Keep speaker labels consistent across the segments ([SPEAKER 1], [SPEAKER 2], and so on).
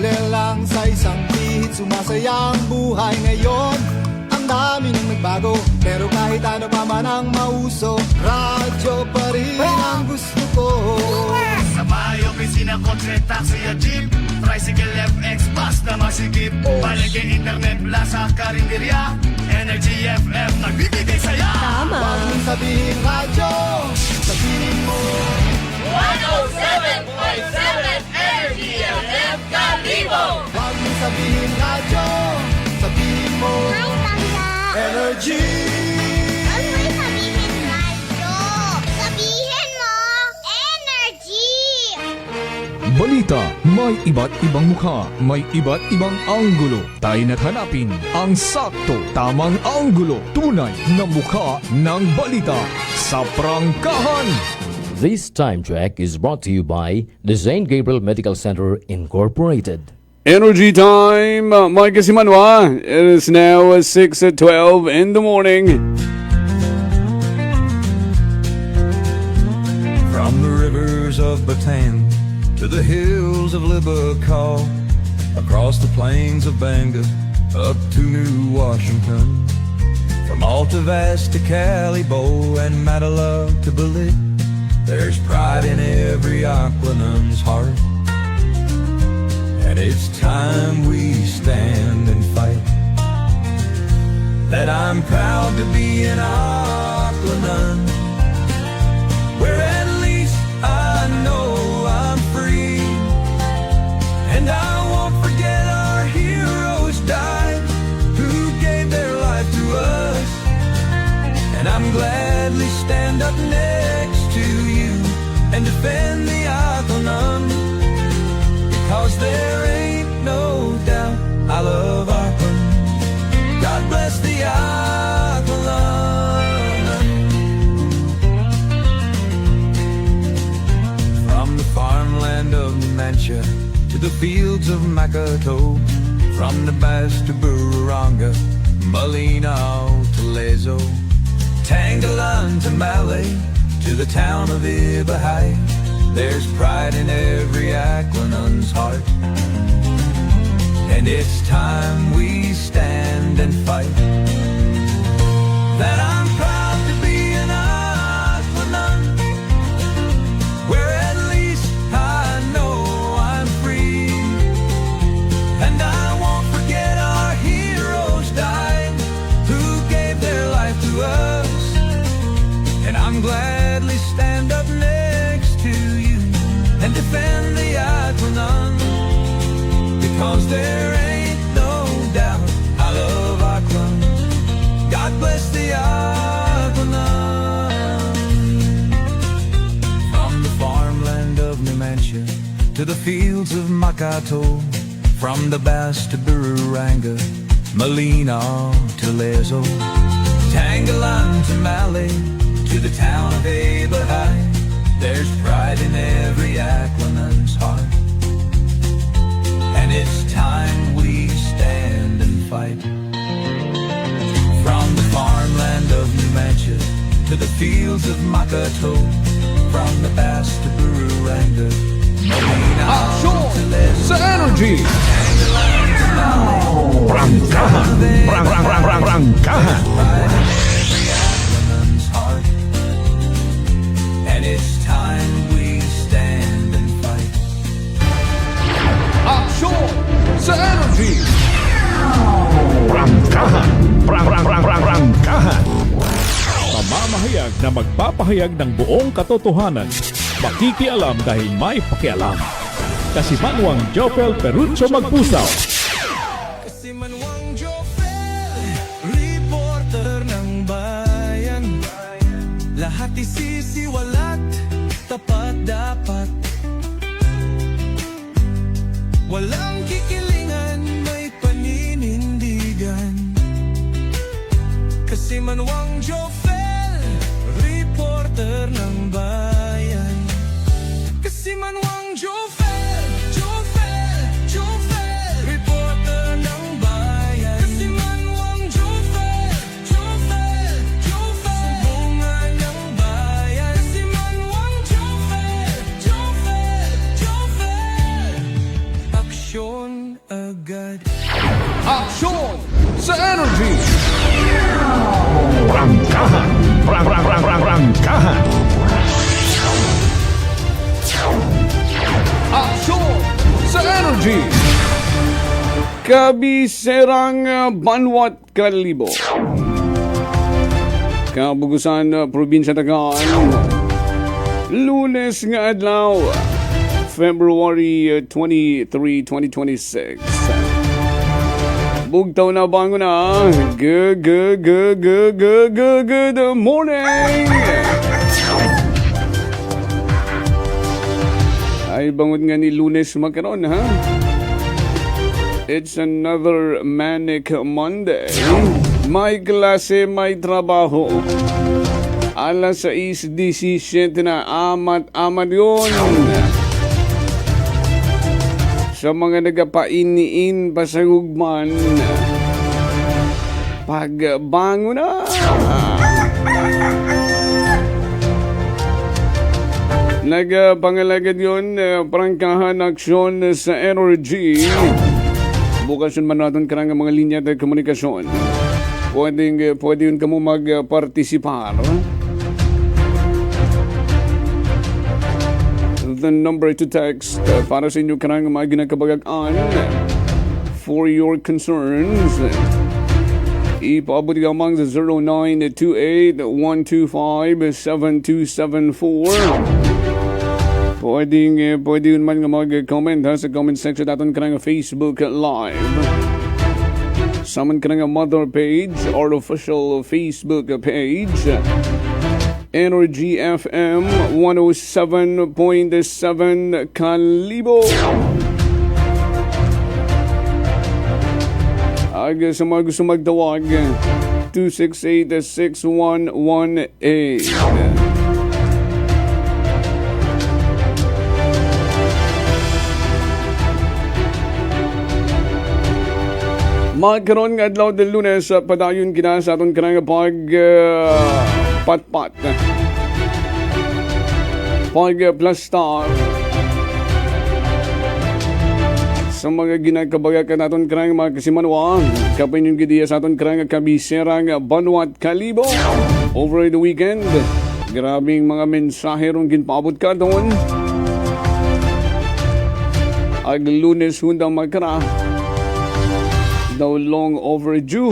[SPEAKER 1] simple lang sa isang pihit, sumasaya ang buhay ngayon. Ang dami nang nagbago, pero kahit ano pa man ang mauso, radyo pa rin ang gusto ko.
[SPEAKER 2] Sa bahay, opisina, kotse, taxi at jeep, tricycle, FX, bus na masikip, palengke, internet, plaza, karinderya, Energy FM, nagbibigay saya.
[SPEAKER 1] Huwag mong sabihin radyo, sabihin mo
[SPEAKER 3] 107.7 Energy FM Kalibo!
[SPEAKER 1] Huwag mong sabihin radyo, sabihin mo
[SPEAKER 4] Hi, Tanda!
[SPEAKER 1] Energy.
[SPEAKER 4] Huwag mo sabihin radyo! Sabihin mo, energy!
[SPEAKER 5] Balita, may iba't ibang mukha, may iba't ibang anggulo. Tayo na't hanapin ang sakto, tamang anggulo, tunay na mukha ng balita sa prangkahan.
[SPEAKER 6] This time check is brought to you by the St. Gabriel Medical Center Incorporated.
[SPEAKER 7] Energy time, Mike Simanwa. It is now 6:12 in the morning.
[SPEAKER 8] From the rivers of Bataan to the hills of Libacol, across the plains of Bangor, up to New Washington, from Alta Vista to Calibo and Matalog to Balik, there's pride in every Aquanun's heart. And it's time we stand and fight. That I'm proud to be an Aquanun, where at least I know I'm free. And I won't forget our heroes died, who gave their life to us. And I'm gladly stand up next to you and defend the Aquanun, because there ain't no doubt I love Aquanun. God bless the Aquanun. From the farmland of Mancha to the fields of Makato, from the Bass to Bururanga, Malinaw to Lezo, Tangalan to Malay, to the town of Ibahay, there's pride in every Aquanun's heart. And it's time we stand and fight. That I'm proud to be an Aquanun, where at least I know I'm free. And I won't forget our heroes died, who gave their life to us. And I'm gladly stand up next to you and defend the Aquanun, because there ain't no doubt I love Aquanun. God bless the Aquanun. From the farmland of Numancia to the fields of Makato, from the Bass to Bururanga, Malinaw to Lezo, Tangalan to Malay, to the town of Abahay, there's pride in every Aquanun's heart. And it's time we stand and fight. From the farmland of Numancia to the fields of Makato, from the Bass to Bururanga,
[SPEAKER 5] Aksyon
[SPEAKER 8] to Lezo,
[SPEAKER 5] sa Energy.
[SPEAKER 8] Prangkahan.
[SPEAKER 5] Prangkahan.
[SPEAKER 8] And it's time we stand and fight.
[SPEAKER 5] Aksyon sa Energy. Prangkahan.
[SPEAKER 9] Pamamahayag na magpapahayag ng buong katotohanan. Makikialam dahil may pakialam. Kasimanwang Jopel Perucho Magpusaw.
[SPEAKER 8] Kasimanwang Jopel, reporter ng bayan. Lahat isisiwalat, tapat dapat. Walang kikilingan, may paninindigan. Kasimanwang Jopel, reporter ng bayan. Kasimanwang Jopel, reporter ng bayan. Kasimanwang Jopel, sumbungan ng bayan. Kasimanwang Jopel, aksyon agad.
[SPEAKER 7] Aksyon sa energy!
[SPEAKER 9] Prangkahan. Prangkahan.
[SPEAKER 7] Aksyon sa energy! Kabiserang Banwat Kalibo. Kabugusan, Probinsya Tagaan. Lunes nga adlaw, February 23, 2026. Bugtaw na bango na. Good morning! Ay bangon nga ni Lunes makaron, ha? It's another manic Monday. May klase, may trabaho. Alas 6:17 na, amat yun. Sa mga nagapainiin pa sa hugman, pagbango na. Nagapangalagad yun, prangkahan aksyon sa energy. Bukas yun man natin karang mga linya at komunikasyon. Pwede yun kamo magpartisipar. The number to text para sa inyo karang mga ginakabagaan for your concerns. Ipaabot gamang sa 0928-125-7274. Pwede yun man nga mag-comment ha, sa comment section natin karang Facebook Live. Saman karang mother page or official Facebook page. Energy FM 107.7 Kalibo. Aga sa mga gusto magtawag, 268-6118. Magkaroon nga adlaw del Lunes, padayon kina sa aton kanang patpat. Plus star. Sa mga ginagkabayakan naton kanang mga kasimanwa, kapin yung gidiya sa aton kanang kabiserang Banwat Kalibo. Over the weekend, grabing mga mensahe rong ginpaabot ka doon. Ag Lunes hundang magkara. Daw long overdue.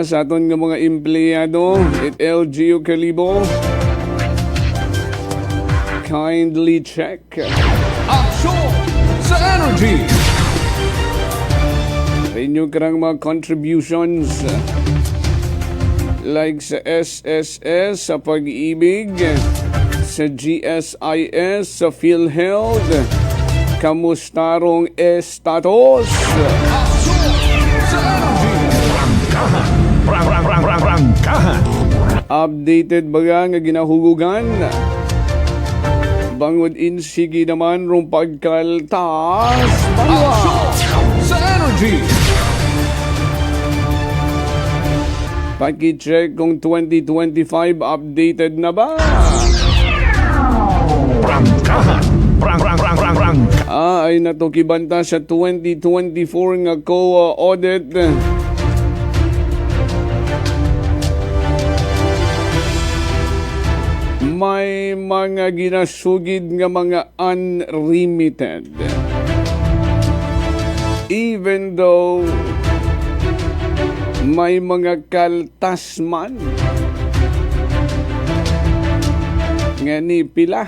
[SPEAKER 7] Sa aton nga mga empleyado at LGU Kalibo, kindly check. Action sa energy! Inyo karang mga contributions like sa SSS, sa pag-ibig, sa GSIS, sa PhilHealth, kamustarong estatus?
[SPEAKER 9] Prangkahan.
[SPEAKER 7] Updated baga nga ginahugugan? Bangod insigi naman rong pagkaltas? Sa energy! Paki-check kung 2025 updated na ba?
[SPEAKER 9] Prangkahan.
[SPEAKER 7] Ay natukibanta sa 2024 nga COA audit. May mga ginasugid nga mga unremitted. Even though may mga kaltas man nga ni pila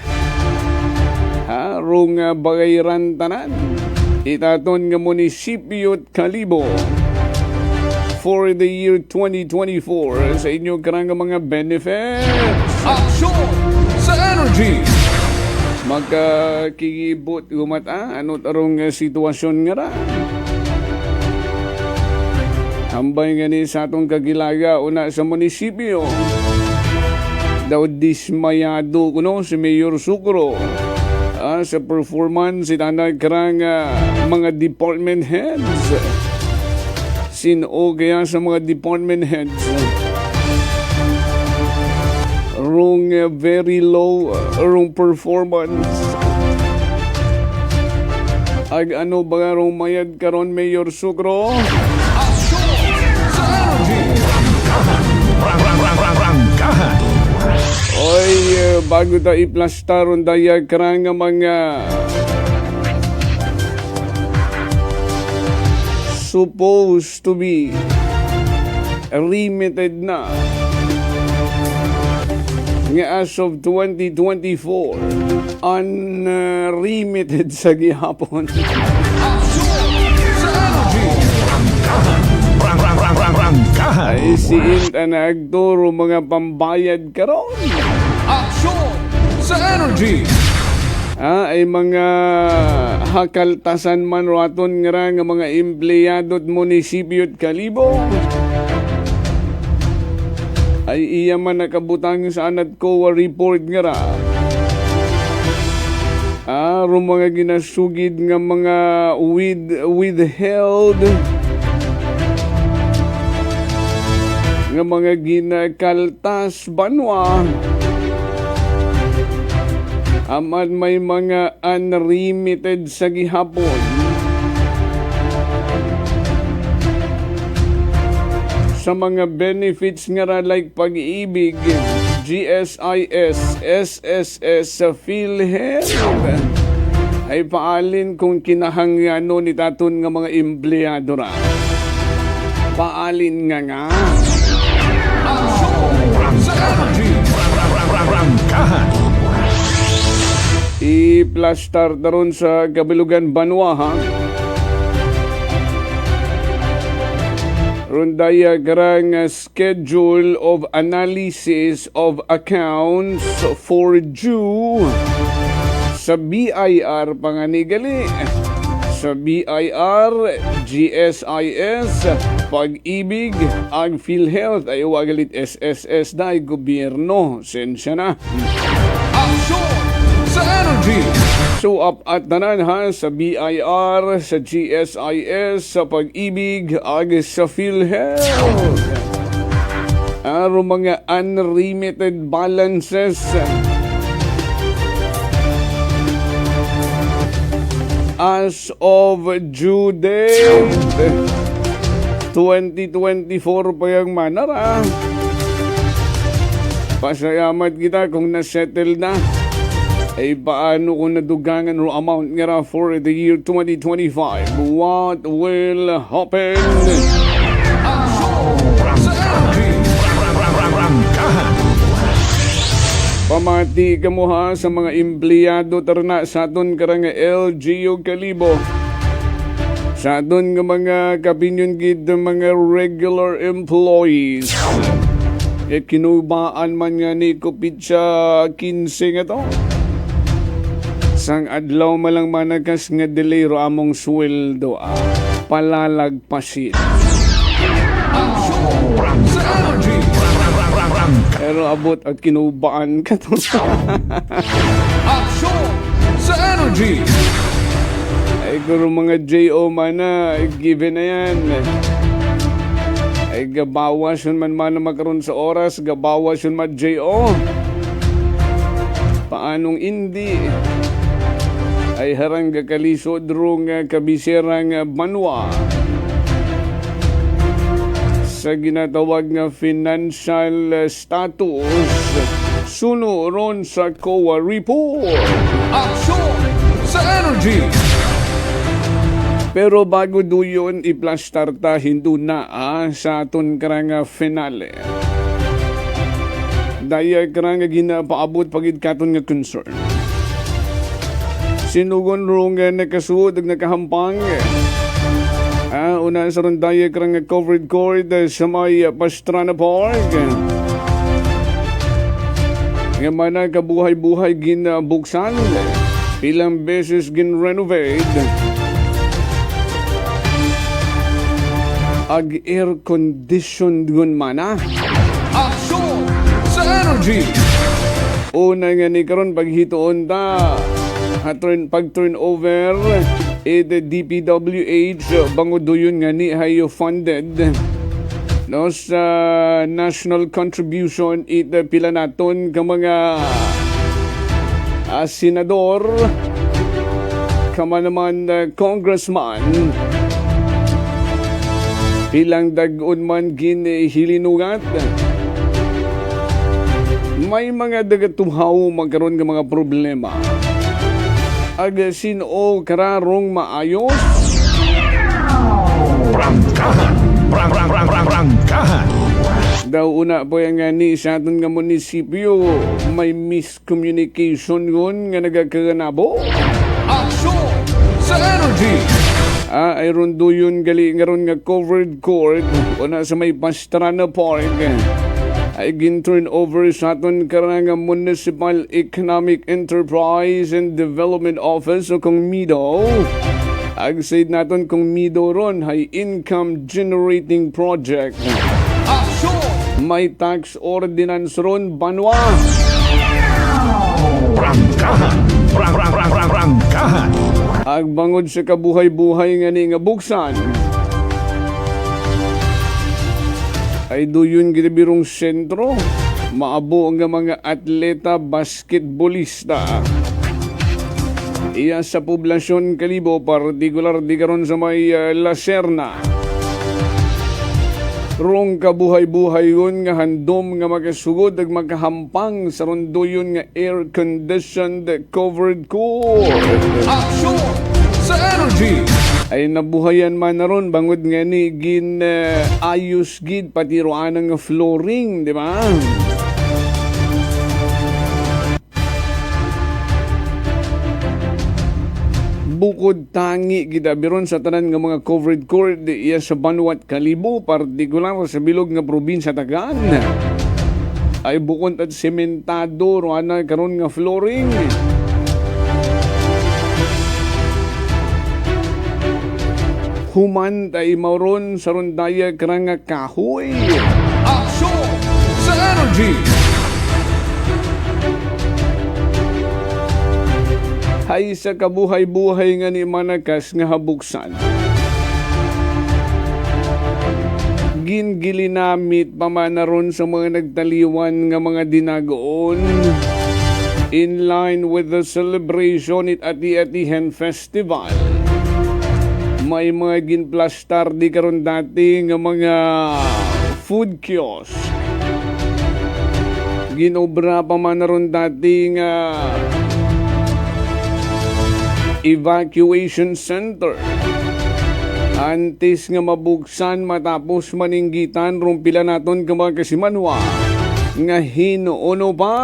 [SPEAKER 7] rong bagayran tanan itaton nga munisipyo Kalibo for the year 2024 sa inyo karang mga benefits. Action sa energy! Magkakigibot gumata ano tarong sitwasyon nga ra. Hambay nga ni sa atong kagilaga una sa munisipyo. Daw dismayado kuno si Mayor Sucro sa performance itanay karang mga department heads. Sino kaya sa mga department heads rong very low rong performance. Ag ano ba rong mayad karon Mayor Sukro?
[SPEAKER 9] Rangkahan.
[SPEAKER 7] Oy, bago ta iplastar on daya karang nga mga supposed to be limited na nga as of 2024 unlimited sa gihapon.
[SPEAKER 9] Rangkahan.
[SPEAKER 7] Ay siin ta nagturo mga pambayad karon.
[SPEAKER 5] Aksyon sa energy!
[SPEAKER 7] Ay mga hakaltasan man raton nga mga empleyado at munisipyo at Kalibo. Ay iya man nakabutang sa anad ko report nga ra. Aro mga ginasugid nga mga withheld nga mga ginakaltas banwa. Aman may mga unlimited sa gihapon. Sa mga benefits nga ra like pag-ibig, GSIS, SSS sa PhilHealth ay paalin kung kinahangano ni taton nga mga empleyado ra. Paalin nga.
[SPEAKER 9] Rangkahan.
[SPEAKER 7] I-plastar daron sa Kabilugan Banwa ha. Rundaya garang schedule of analysis of accounts for due sa BIR panganigali. Sa BIR, GSIS, Pag-ibig, ang PhilHealth ay wagalit SSS na gobyerno. Sensya na.
[SPEAKER 5] Aksyon sa energy!
[SPEAKER 7] So up at tanan ha sa BIR, sa GSIS, sa Pag-ibig, ag sa PhilHealth. Aro mga unlimited balances. As of due date 2024 pa yung manara. Pasayamat kita kung nasettle na. Ay paano kung nadugangan o amount nga for the year 2025? What will happen? Pamati ka mo ha sa mga empleyado tarna sa aton karang LGU Kalibo. Sa aton nga mga kapinyon gid mga regular employees. E kinubaan man nga ni Kupitsa 15 nga to. Sang adlaw malang managas nga delay ro among sweldo palalagpasin. Pero abot at kinubaan ka to.
[SPEAKER 5] Aksyon sa energy!
[SPEAKER 7] Ay guro mga J.O. man na, given na yan. Ay gabawas yun man na makaroon sa oras, gabawas yun man J.O. Paanong hindi? Ay harang gakalisod rong kabiserang banwa. Sa ginatawag nga financial status suno ron sa COA report.
[SPEAKER 5] Aksyon sa energy!
[SPEAKER 7] Pero bago do yun iplastar ta hindu na sa aton karanga finale. Daya karanga ginapaabot pagid katon nga concern. Sinugon rong nakasuod ug nakahampang. Una sa rondaya karang covered court sa may Pastrana Park. Nga mana kabuhay-buhay ginabuksan. Ilang beses gin-renovate. Ag air-conditioned gun mana.
[SPEAKER 5] Aksyon sa energy!
[SPEAKER 7] Una nga ni karon paghitoon ta. Pag-turnover. The DPWH bango doyon nga ni hayo funded no sa national contribution ita pila naton ka mga senador kama naman congressman pilang dagon man ginhilinugat may mga dagatuhaw magkaroon ng mga problema ag sino kararong maayos
[SPEAKER 9] Prangkahan. Prangkahan.
[SPEAKER 7] daw una po yung ni sa aton nga munisipyo may miscommunication yun nga nagkakanabo
[SPEAKER 5] Aksyon sa energy.
[SPEAKER 7] ay rondo yun gali nga ron nga covered court o na sa may Pastrana Park ay gin-turn over sa aton karang nga Municipal Economic Enterprise and Development Office o kung MIDO. Ag-said naton kung MIDO ron ay income generating project.
[SPEAKER 5] Aksyon.
[SPEAKER 7] May tax ordinance ron banwa.
[SPEAKER 9] Prangkahan. Prangkahan.
[SPEAKER 7] Agbangod sa kabuhay-buhay nga ni nga buksan. Ay doon ginabirong sentro. Maabo nga mga atleta basketballista. Iya sa poblasyon Kalibo, partikular di karon sa may La Serna. Rong kabuhay-buhay yun nga handom nga makasugod ag makahampang sa rondo yun nga air-conditioned covered court.
[SPEAKER 5] Aksyon sa energy.
[SPEAKER 7] Ay nabuhayan man na ron bangod nga ni gin ayos gid pati roan nga flooring, di ba? Bukod tangi gidabiron sa tanan nga mga covered court iya sa Banwat Kalibo, partikular sa bilog nga probinsya Tagan. Ay bukod at sementado roana karon nga flooring. Human tay mauron sa rondaya karang nga kahoy.
[SPEAKER 5] Aksyon sa energy.
[SPEAKER 7] Hay sa kabuhay-buhay nga ni Manakas nga habuksan. Gingilinamit pa man na ron sa mga nagtaliwan nga mga dinagoon. In line with the celebration at Ati-Atihan Festival. May mga ginplastar di karon dati nga mga food kiosk. Ginobra pa man na ron dati nga evacuation center. Antes nga mabuksan matapos maninggitan rumpila naton ka mga kasimanwa nga hinuuno pa.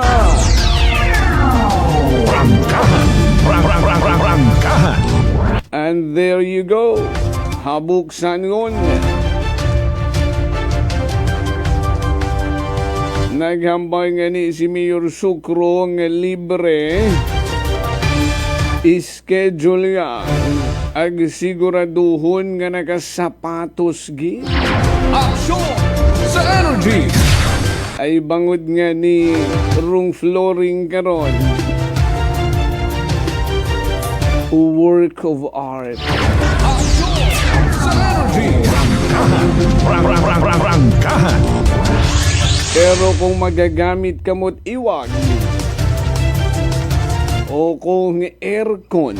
[SPEAKER 9] Prangkahan. Prangkahan.
[SPEAKER 7] And there you go. Habuksan ngon. Naghambay nga ni si Mayor Sucro nga libre schedule nga ag siguraduhon nga nakasapatos gi
[SPEAKER 5] Aksyon sa energy.
[SPEAKER 7] ay bangod nga ni rung flooring karon work of art.
[SPEAKER 5] Aksyon sa energy.
[SPEAKER 9] Prangkahan.
[SPEAKER 7] Pero kung magagamit kamot iwag o kung aircon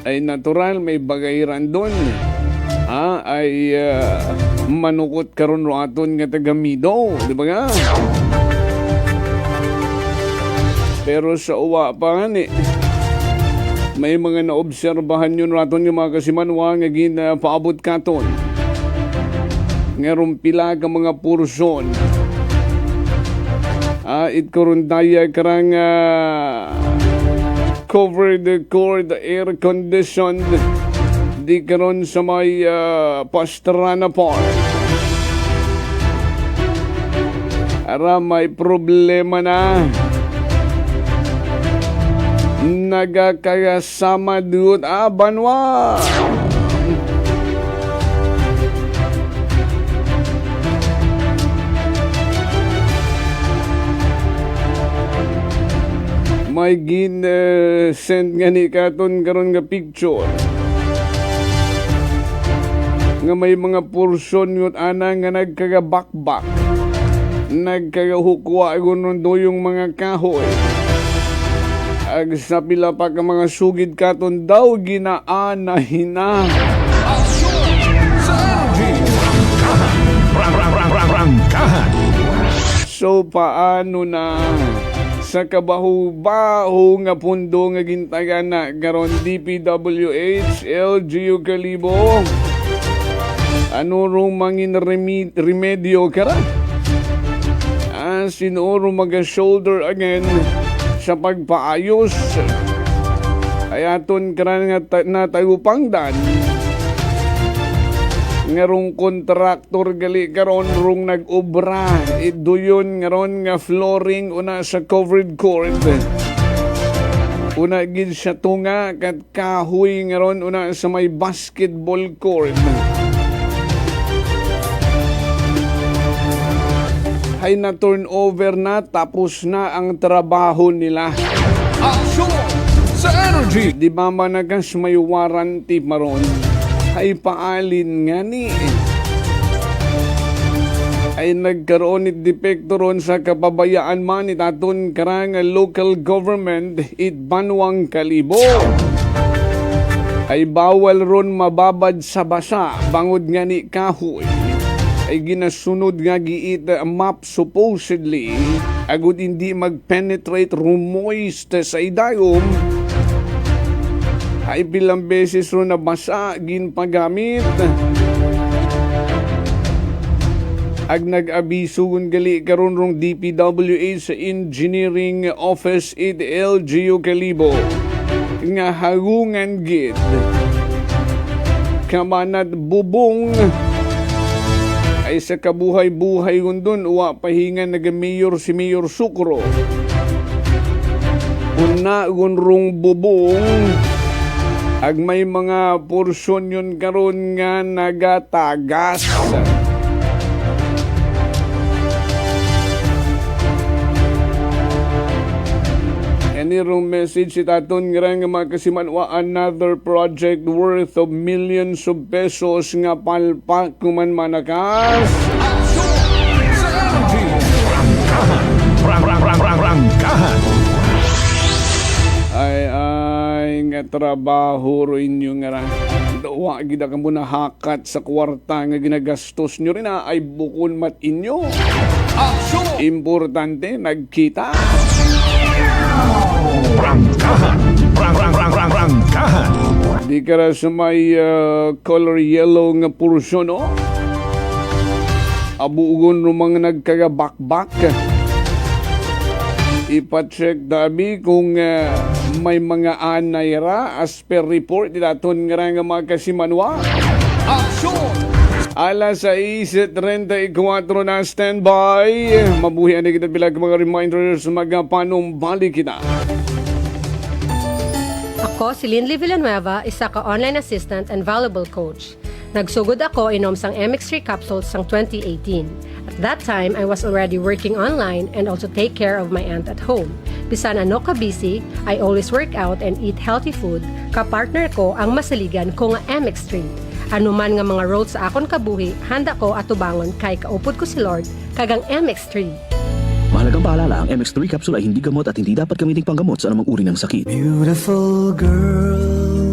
[SPEAKER 7] ay natural may bagayran doon ay manukot karon ro aton nga tagamido, di ba nga? Pero sa uwa pa nga ni may mga naobserbahan yun raton yung mga kasimanwa nga paabot katon nga rumpila ka mga pursyon it korundaya karang covered court air conditioned di karon sa may Pastrana Park. Ara may problema na. Nagakasama doon banwa. May send nga ni katon karon nga picture nga may mga porsyon yun ana nga nagkagabakbak, nagkagahukwa gunon do yung mga kahoy. Ag sa pila pa ka mga sugid katon daw ginaanahin na.
[SPEAKER 9] Prangkahan.
[SPEAKER 7] So paano na sa kabaho-baho nga pundo nga gintagan na karon DPWH, LGU Kalibo? Ano rong mangin remedyo kara? Sinuro mag-shoulder again sa pagpaayos. Ay aton karan nga natagupangdan nga rong kontraktor gali karon rong nag-obra iduyon nga ron nga flooring una sa covered court, una gid sa tunga kat kahoy nga ron una sa may basketball court. Hay na turnover na, tapos na ang trabaho nila.
[SPEAKER 9] Action sa energy.
[SPEAKER 7] Di ba managas may warranty maron? Ay paalin nga ni. Ay nagkaroon it depekto ron sa kapabayaan man itaton karang local government it Banwang Kalibo. Ay bawal ron mababad sa basa bangod nga ni kahoy. Ay ginasunod nga giit map supposedly agud hindi mag-penetrate rumoist sa idayom. Ay bilang beses ron na basa ginpagamit. Ag nag-abiso gali karon rong DPWH sa Engineering Office it LGU Kalibo nga hagungan gid kamanad bubong ay sa kabuhay-buhay gundon uwa pahingan nag-mayor si Mayor Sucro. Una gunrong bubong ag may mga porsyon yun karon nga nagatagas. Kanirong message si taton nga makasimanwa another project worth of millions of pesos nga palpak kuman manakas.
[SPEAKER 9] Prangkahan.
[SPEAKER 7] Ay nga trabaho ro inyo nga ra. Dawa gid ka mo hakat sa kwarta nga ginagastos nyo rin ay bukon mat inyo. Importante nagkita.
[SPEAKER 9] Prangkahan.
[SPEAKER 7] Di ka ra sa may color yellow nga porsyon, no? Abugon ro mga nagkagabakbak. Ipacheck dabi kung may mga anay ra as per report daton nga nga mga kasimanwa. Alas 6:34 na standby. Mabuhi ani kita bilang mga reminders mga panumbalik kita.
[SPEAKER 10] Ako si Linley Villanueva, isa ka online assistant and valuable coach. Nagsugod ako inom sang MX3 capsules sang 2018. At that time, I was already working online and also take care of my aunt at home. Bisan ano ka busy, I always work out and eat healthy food. Kapartner ko ang masaligan ko nga MX3. Ano man nga mga roads sa akon kabuhi, handa ko atubangon kay kaupod ko si Lord kagang MX3.
[SPEAKER 11] Mahalagang paalala, ang MX3 capsule ay hindi gamot at hindi dapat gamiting panggamot sa anumang uri ng sakit.
[SPEAKER 1] Beautiful girl.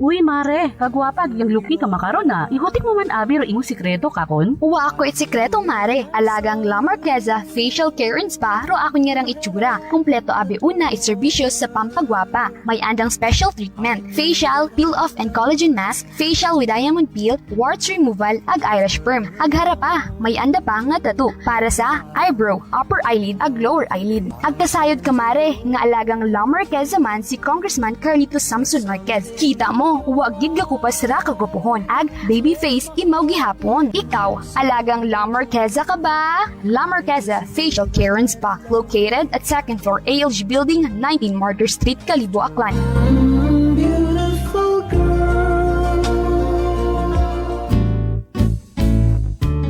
[SPEAKER 3] Uy, mare, kagwapag yung luki ka makaron na. Igutik mo man abi ro imong sikreto kakon.
[SPEAKER 4] Uwa ako it sikreto, mare. Alagang La Marqueza Facial Care and Spa ro ako niyarang itsura. Kompleto abi una it serbisyos sa pampagwapa. May andang special treatment. Facial, peel-off and collagen mask, facial with diamond peel, warts removal, ag eyelash perm. Ag harapa, may anda pa nga tattoo para sa eyebrow, upper eyelid, ag lower eyelid. Ag kasayod ka, mare, nga alagang La Marqueza man si Congressman Carlito Samson Marquez. Kita mo, huwag gid ka kupas ra kagupuhon. Ag baby face imaw gihapon. Ikaw, alagang La Marqueza ka ba? La Marqueza Facial Care and Spa, located at 2nd floor ALG Building, 19 Martyr Street, Kalibo, Aklan.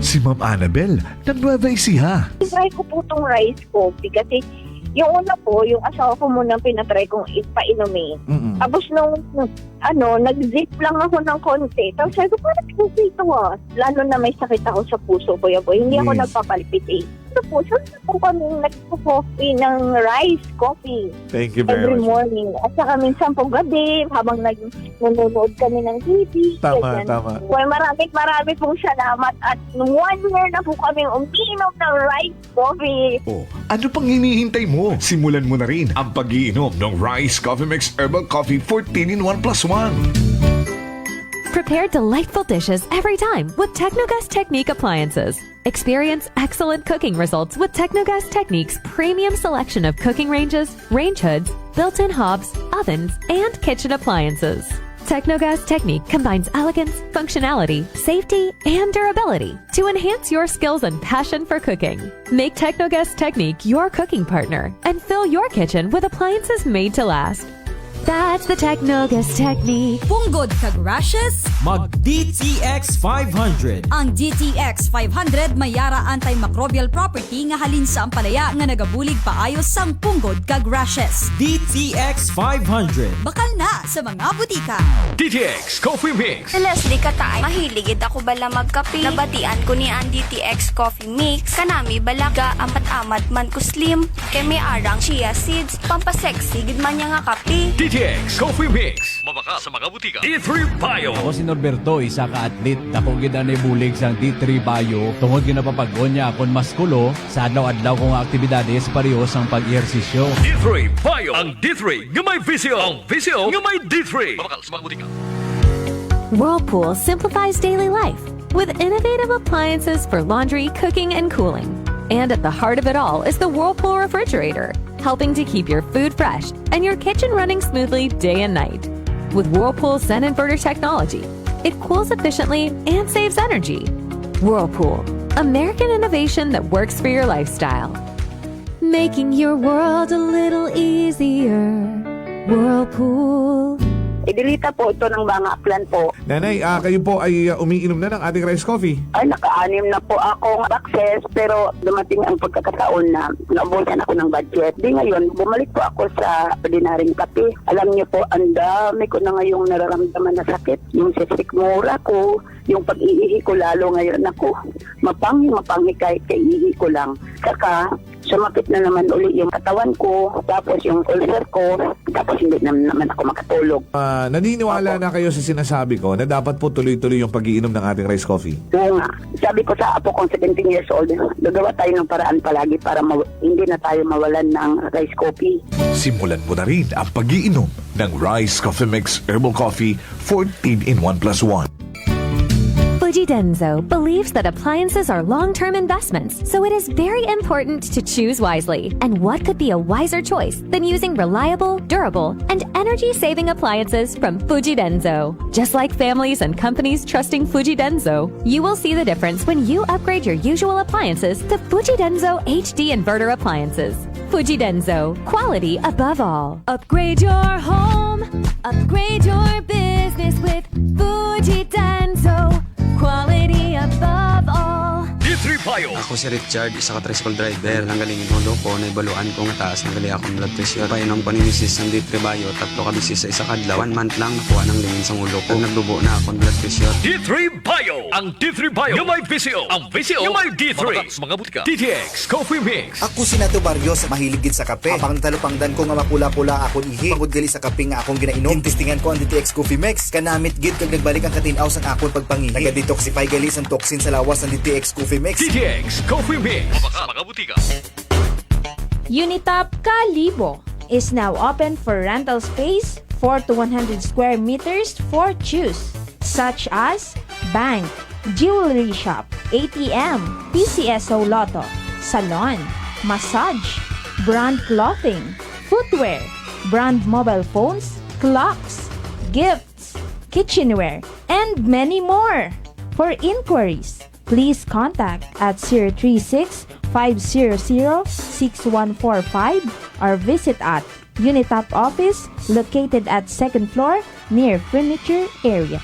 [SPEAKER 9] Si Ma'am Annabel, ng Nueva Ecija.
[SPEAKER 12] Try ko po itong rice coffee kasi Yung una po, yung asawa ko muna pinatry kong ipainumin. Tapos nung nag-zip lang ako ng konti. Tapos sabi ko, parang ito lalo na may sakit ako sa puso, Kuya Boy. Hindi ako nagpapalpitate. Po, so po kami nagpo-coffee ng rice coffee.
[SPEAKER 13] Thank you very
[SPEAKER 12] every
[SPEAKER 13] much.
[SPEAKER 12] morning. At saka minsan pong gabi, habang nanonood kami ng TV.
[SPEAKER 13] Tama,
[SPEAKER 12] ganyan.
[SPEAKER 13] tama.
[SPEAKER 12] Well, marami pong salamat. At nung 1 year na po kami umiinom ng rice coffee.
[SPEAKER 9] Oh, ano pang hinihintay mo? Simulan mo na rin ang pag-iinom ng Rice Coffee Mix Herbal Coffee 14 in 1 plus 1.
[SPEAKER 14] Prepare delightful dishes every time with Technogas Technique appliances. Experience excellent cooking results with Technogas Technique's premium selection of cooking ranges, range hoods, built-in hobs, ovens, and kitchen appliances. Technogas Technique combines elegance, functionality, safety, and durability to enhance your skills and passion for cooking. Make Technogas Technique your cooking partner and fill your kitchen with appliances made to last. That's the Technogas Technique.
[SPEAKER 15] Punggod kag rashes?
[SPEAKER 16] Mag DTX 500.
[SPEAKER 15] Ang DTX 500 may yara antimicrobial property nga halin sa ampalaya nga nagabulig paayos sang punggod kag rashes.
[SPEAKER 16] DTX 500.
[SPEAKER 15] Bakal na sa mga butika.
[SPEAKER 9] DTX Coffee Mix.
[SPEAKER 17] Leslie Katay, mahiligid ako bala magkape. Nabatian ko ni ang DTX Coffee Mix. Kanami balaga amat-amat man ko slim. Kay may arang chia seeds. Pampasexy gid man niya nga kape.
[SPEAKER 9] DTX Coffee Mix. Mabaka sa mga butika. D3 Bio.
[SPEAKER 18] Ako si Norberto, isa ka atlet. Dako gid ani bulig sang D3 Bio. Tungod gyud napapag-on niya akon maskulo sa adlaw-adlaw kong aktibidades pareho sang pag-ehersisyo.
[SPEAKER 9] D3 Bio. Ang D3 nga may visyo. Ang visyo nga may D3. Mabaka sa mga butika.
[SPEAKER 14] Whirlpool simplifies daily life with innovative appliances for laundry, cooking, and cooling. And at the heart of it all is the Whirlpool refrigerator, helping to keep your food fresh and your kitchen running smoothly day and night. With Whirlpool Sun Inverter technology, it cools efficiently and saves energy. Whirlpool, American innovation that works for your lifestyle. Making your world a little easier. Whirlpool.
[SPEAKER 12] Idilita po ito ng mga plan po.
[SPEAKER 13] Nanay, kayo po ay umiinom na ng ating rice coffee.
[SPEAKER 12] Ay, naka-anim na po akong access pero dumating ang pagkakataon na naubusan ako ng budget. Di ngayon, bumalik po ako sa ordinaryong kape. Alam niyo po, ang dami ko na ngayong nararamdaman na sakit. Yung sisikmura ko, yung pag-iihi ko lalo ngayon ako. Mapanghi kahit kaiihi ko lang. Saka, sumakit na naman uli yung katawan ko, tapos yung ulcer ko, tapos hindi naman ako makatulog.
[SPEAKER 13] Naniniwala na kayo sa sinasabi ko na dapat po tuloy-tuloy yung pag-iinom ng ating rice coffee?
[SPEAKER 12] Oo nga. Sabi ko sa apo kong 17 years old, gagawa tayo ng paraan palagi para hindi na tayo mawalan ng rice coffee.
[SPEAKER 9] Simulan mo na rin ang pag-iinom ng Rice Coffee Mix Herbal Coffee 14 in 1 plus 1.
[SPEAKER 14] Fuji Denso believes that appliances are long-term investments, so it is very important to choose wisely. And what could be a wiser choice than using reliable, durable, and energy-saving appliances from Fuji Denso? Just like families and companies trusting Fuji Denso, you will see the difference when you upgrade your usual appliances to Fuji Denso HD inverter appliances. Fuji Denso, quality above all. Upgrade your home, upgrade your business with Fuji Denso. Quality above all.
[SPEAKER 9] D3 Bio.
[SPEAKER 19] Ako si Richard, isa ka tricycle driver. Nanggaling yung ulo ko, naibaluan ko nga taas, nanggali akong blood pressure. Painom ko ni Mrs. ng D3 Bio, 3 ka bisis sa isa kadlaw. 1 month lang, nakuha ng lingin sa ulo ko. Nagdubo na akong blood pressure.
[SPEAKER 9] D3 Bio. Ang D3 Bio yung may visyo. Ang visyo yung may D3. Mabaka sa mga butika. DTX Coffee Mix.
[SPEAKER 1] Ako si Nato Barrios, mahiligid sa kape. Apang talupangdan ko nga mapula-pula akong ihi. Pagod gali sa kape nga akong ginainom. Tintistingan ko ang DTX Coffee Mix. Kanamit gid kag nagbalik ang katinaw sang akong pagpangihi. Naga-detoxify gali sang toxin sa lawas ng DTX Coffee Mix.
[SPEAKER 9] DTX Coffee Mix. Mabaka sa mga butika.
[SPEAKER 20] Unitop Kalibo is now open for rental space 4 to 100 square meters for choose, such as bank, jewelry shop, ATM, PCSO Lotto, salon, massage, brand clothing, footwear, brand mobile phones, clocks, gifts, kitchenware, and many more. For inquiries, please contact at 036-500-6145 or visit at Unitop office located at 2nd floor near furniture area.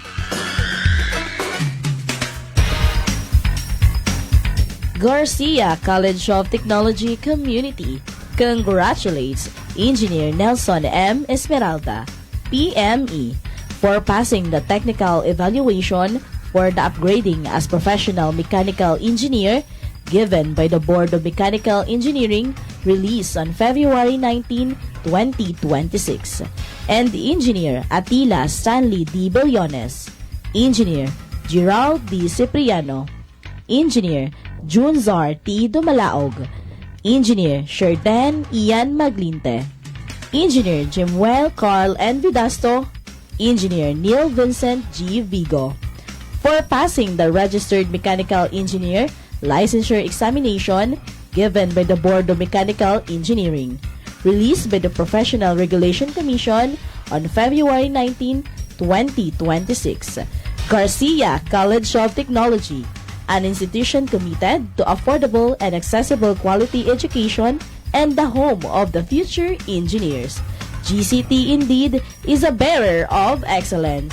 [SPEAKER 21] Garcia College of Technology Community. congratulates Engineer Nelson M. Esmeralda, PME, for passing the technical evaluation for the upgrading as professional mechanical engineer given by the Board of Mechanical Engineering, released on February 19, 2026. And Engineer Atila Stanley D. Billones, Engineer Gerald D. Cipriano, Engineer Junzar T. Dumalaog, Engineer Sherdan Ian Maglinte, Engineer Jimuel Carl N. Vidasto, Engineer Neil Vincent G. Vigo, for passing the Registered Mechanical Engineer Licensure Examination given by the Board of Mechanical Engineering, released by the Professional Regulation Commission on February 19, 2026. Garcia College of Technology, an institution committed to affordable and accessible quality education and the home of the future engineers. GCT indeed is a bearer of excellence.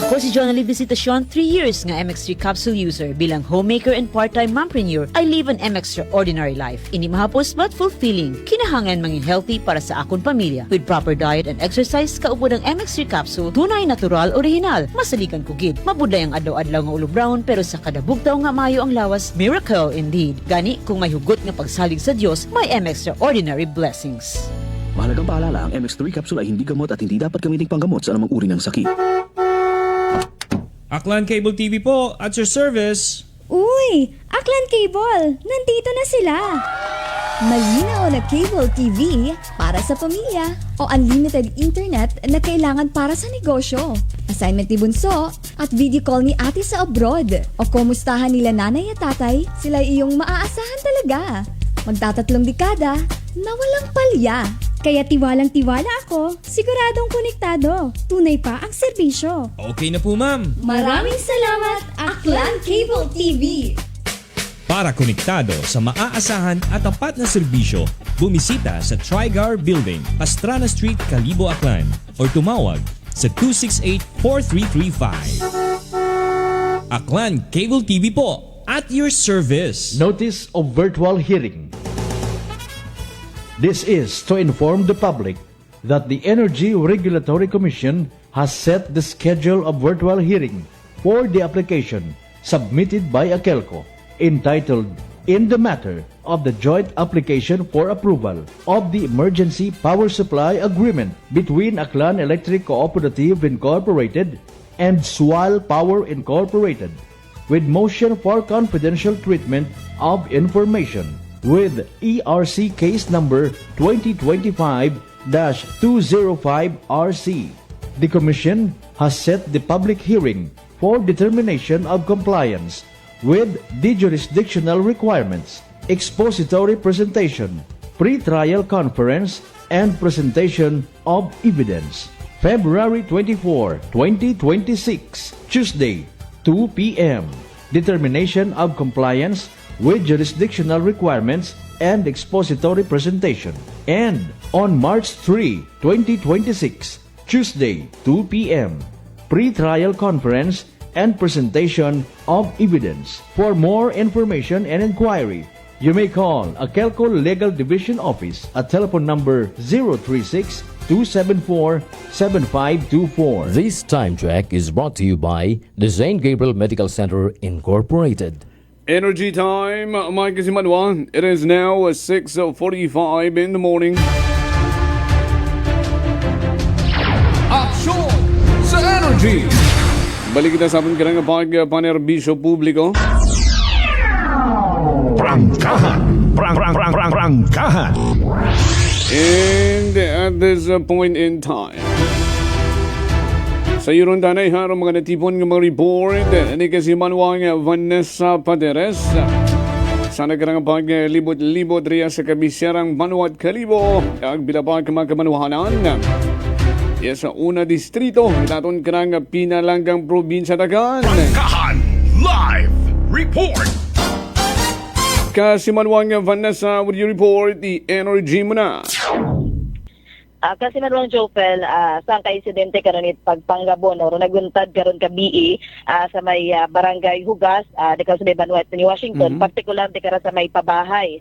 [SPEAKER 22] Ako si Jonalyn Visitacion, 3 years nga MX3 capsule user. Bilang homemaker and part-time mompreneur, I live an extraordinary life. Ini mahapos but fulfilling. Kinahangan mangin healthy para sa akong pamilya. With proper diet and exercise, kaubo ng MX3 capsule, tunay, natural, original. Masalikan ko gid. Mabuday ang adlaw-adlaw nga ulo brown, pero sa kada bugtaw nga mayo ang lawas, miracle indeed. Gani, kung may hugot nga pagsalig sa Dios, may extraordinary blessings.
[SPEAKER 11] Mahalagang paalala, ang MX3 capsule ay hindi gamot at hindi dapat gamiting panggamot sa anumang uri ng sakit.
[SPEAKER 16] Aklan Cable TV po, at your service.
[SPEAKER 23] Uy! Aklan Cable! Nandito na sila! Malinaw na cable TV para sa pamilya o unlimited internet na kailangan para sa negosyo. Assignment ni Bunso at video call ni ate sa abroad. O kumustahan nila nanay at tatay, sila iyong maaasahan talaga. Magtatatlong dekada na walang palya. Kaya tiwalang-tiwala ako, siguradong konektado. Tunay pa ang serbisyo.
[SPEAKER 16] Okay na po, ma'am.
[SPEAKER 23] Maraming salamat, Aklan Cable TV!
[SPEAKER 16] Para konektado sa maaasahan at tapat na serbisyo, bumisita sa Trigar Building, Pastrana Street, Calibo, Aklan, or tumawag sa 268-4335. Aklan Cable TV po, at your service.
[SPEAKER 24] Notice of virtual hearing. This is to inform the public that the Energy Regulatory Commission has set the schedule of virtual hearing for the application submitted by AKELCO entitled In the Matter of the Joint Application for Approval of the Emergency Power Supply Agreement between Aklan Electric Cooperative Incorporated and Sual Power Incorporated, with motion for confidential treatment of information with ERC case number 2025-205RC. The Commission has set the public hearing for determination of compliance with the jurisdictional requirements, expository presentation, pre-trial conference, and presentation of evidence. February 24, 2026, Tuesday, 2 p.m. Determination of compliance with jurisdictional requirements and expository presentation. And on March 3, 2026, Tuesday, 2 p.m., pre-trial conference and presentation of evidence. For more information and inquiry, you may call AKELCO Legal Division Office at telephone number 036-274-7524.
[SPEAKER 6] This time check is brought to you by the St. Gabriel Medical Center Incorporated.
[SPEAKER 7] Energy time, Mike Simanwa. It is now 6:45 in the morning.
[SPEAKER 9] Aksyon sa Energy!
[SPEAKER 7] Balik kita sa ating karang pagpanerbisyo publiko.
[SPEAKER 9] Prangkahan! Prangkahan!
[SPEAKER 7] And at this point in time, sa iyon tanay harong mga natipon ng mga report ni Kasimanwang Vanessa Paderes sa nagarang paglibot-libot riya sa Kabisarang Manuat Kalibo ang bilapag kamakamanwahanan sa una distrito naton karang pinalanggang probinsya Dagan.
[SPEAKER 9] Prangkahan Live Report!
[SPEAKER 7] Kasimanwang Vanessa, would you report the energy mo na?
[SPEAKER 2] Kasi manuang Jopel, saan ka insidente karon it pagpanggabon or naguntad karon ka BE sa may barangay Hugas, di ka sa may Banuat ni Washington, particular di karon sa may pabahay.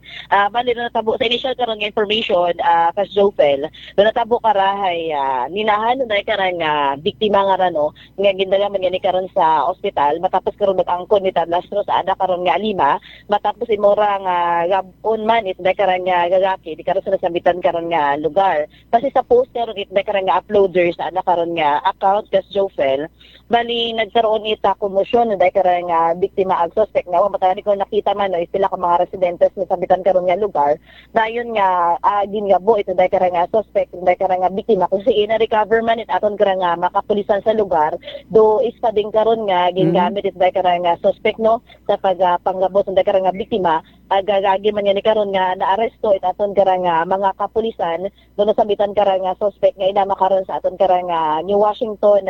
[SPEAKER 2] Bali na natabo sa initial karon nga information, kas Jopel, na natabo karahay ninahan na karang biktima nga rano nga gindalaman nga ni karon sa ospital matapos karon nag-angkon ni Tadlastro sa anak karon nga 5 matapos imora nga gabon man it karang gagaki di karon sa nasambitan karon nga lugar. Kasi sa post karon it karang nga uploader sa anak karon nga account kas Jofel, bali nagkaroon ita komosyon na karang nga biktima ag suspect nga matani ko nakita man no sila ka mga residentes sa sambitan karon nga lugar dayon nga gingabo ito karang nga suspect karang nga biktima kung si ina recover man it aton karang nga makapulisan sa lugar do is pa din karon nga gingamit it karang nga suspect no sa pagpanggabo sa karang nga biktima agagagi man ni karon nga naaresto it aton karang nga mga kapulisan do nasambitan karang nga suspect nga ina makaron sa aton karang nga New Washington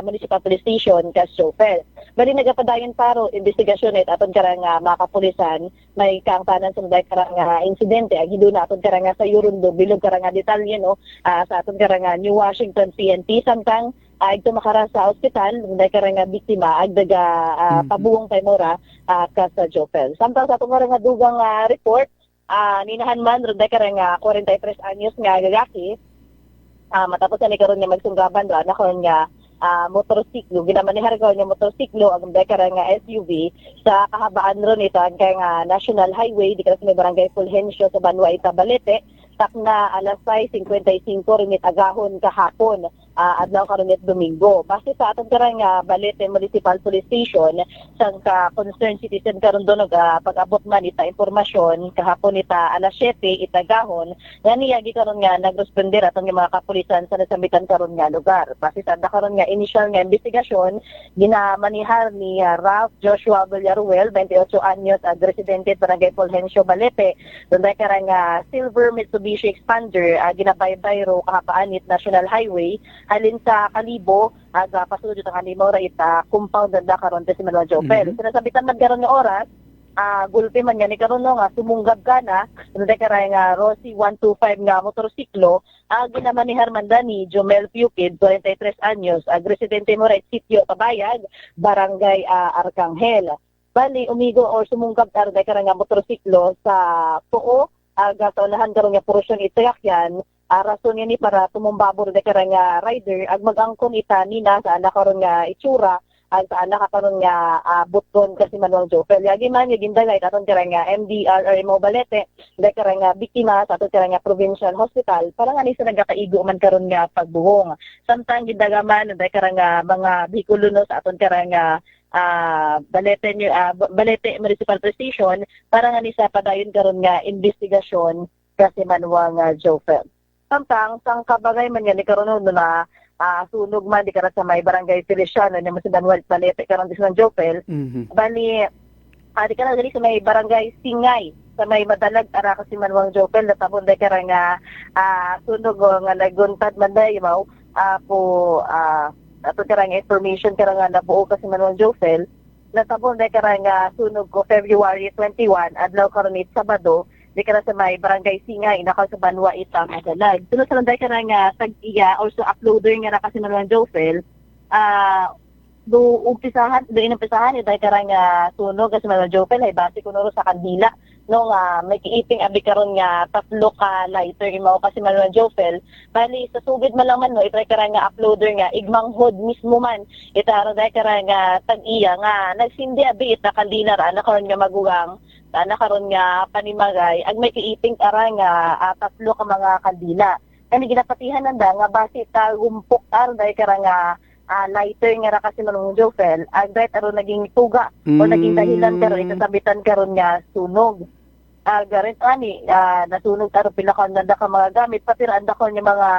[SPEAKER 2] Municipal Police Station kas Jofel. Bali nagapadayon paro investigasyon it aton karang nga mga kapulisan may kaangtanan sa karang nga insidente ag hiduna aton karang nga sa Yurundo bilog karang nga detalye no sa aton karang nga New Washington PNP samtang ito makara sa ospital dahil karang nga biktima ag daga pabuong taymora kas Jofel. Samtang sa atong karang nga dugang report ninahan man dahil karang nga 43 anyos nga gagaki matapos ni karon nga magsunggaban ra nakon nga motorsiklo ginamanihar ko nga motorsiklo ang dahil nga SUV sa kahabaan ron ito kay nga National Highway di sa may barangay Fulgencio sa Banwa Balete takna alas 5:55 rinit agahon kahapon adlaw karon it Domingo. Base sa atong karang Balete Municipal Police Station sang ka concerned citizen karon donog pag-abot man ita impormasyon kahapon ita alas 7 itagahon nga niya karon nga nagresponder atong mga kapulisan sa nasambitan karon nga lugar. Base sa karon nga initial nga investigasyon ginamanihar ni Ralph Joshua Villaruel 28 anyos residente barangay Fulgencio Balete dunay karang silver Mitsubishi Expander ginabaybay ro kahapaanit National Highway halin sa Kalibo ag pasulod ang kanimo ra ita compound na karon sa Manuel Jofel. Sinasabitan man karon nga oras gulpi man nga ni karon nga sumunggab ka na dunay karang Rossi 125 nga motorsiklo ginamanihar man ni Jomel Pukid 43 anyos residente mo ra sitio Pabayag barangay Arcangel. Bali umigo or sumunggab karang nga motorsiklo sa Puo sa unahan karon nga porosyon itakyan rason ni para tumumbabor de karang nga rider ag mag-angkon ita nina sa anak karon nga itsura ag sa anak karon nga button kasi Manuel Jofel yagi man yung gindagay aton karang nga MDRRMO Balete de karang nga biktima sa aton karang nga provincial hospital para nga ni sa nagakaigo man karon nga pagbuhong samtang gindagaman de karang nga mga bikulo no sa aton karang nga Balete Municipal Police Station para nga ni sa padayon karon nga investigasyon kasi Manuel Jofel. Samtang sang kabagay man yan ni karon na sunog man di karon sa may barangay Feliciano ni sa Manuel Balete karon sa Jofel. Bali di karon dali sa may barangay Singay sa may madalag ara kasi Manuel Jofel natabon di karon nga sunog nga naguntad man day mao po ato karang information karang nga nabuo kasi Manuel Jofel natabon di karon nga sunog ko February 21 adlaw karon it Sabado di ka sa may barangay Singay inakaw sa Banwa ita madalag. Sunod sa landay ka nga tag-iya or sa uploader nga na kasi Manuel Jofel do inumpisahan ito ka nga sunog kasi Manuel Jofel ay base ko nuro sa kandila no nga may kiiping abi karon nga 3 ka lighter imaw kasi Manuel Jofel bali sa sugid man lang man no ito ka nga uploader nga igmang hod mismo man ita ra ka nga tag-iya nga nagsindi abi ita kandila ra na karon nga magugang na karon nga panimagay ag may kiiping ara nga 3 ka mga kandila kani ginapatihan nanda nga base ta gumpok dai kara nga lighter nga ra kasi Manuel Jofel ag dai aron naging tuga o naging dahilan karon itasabitan karon nga sunog garit ani nasunog taro pila ka nanda ka mga gamit pati ra anda ko nga mga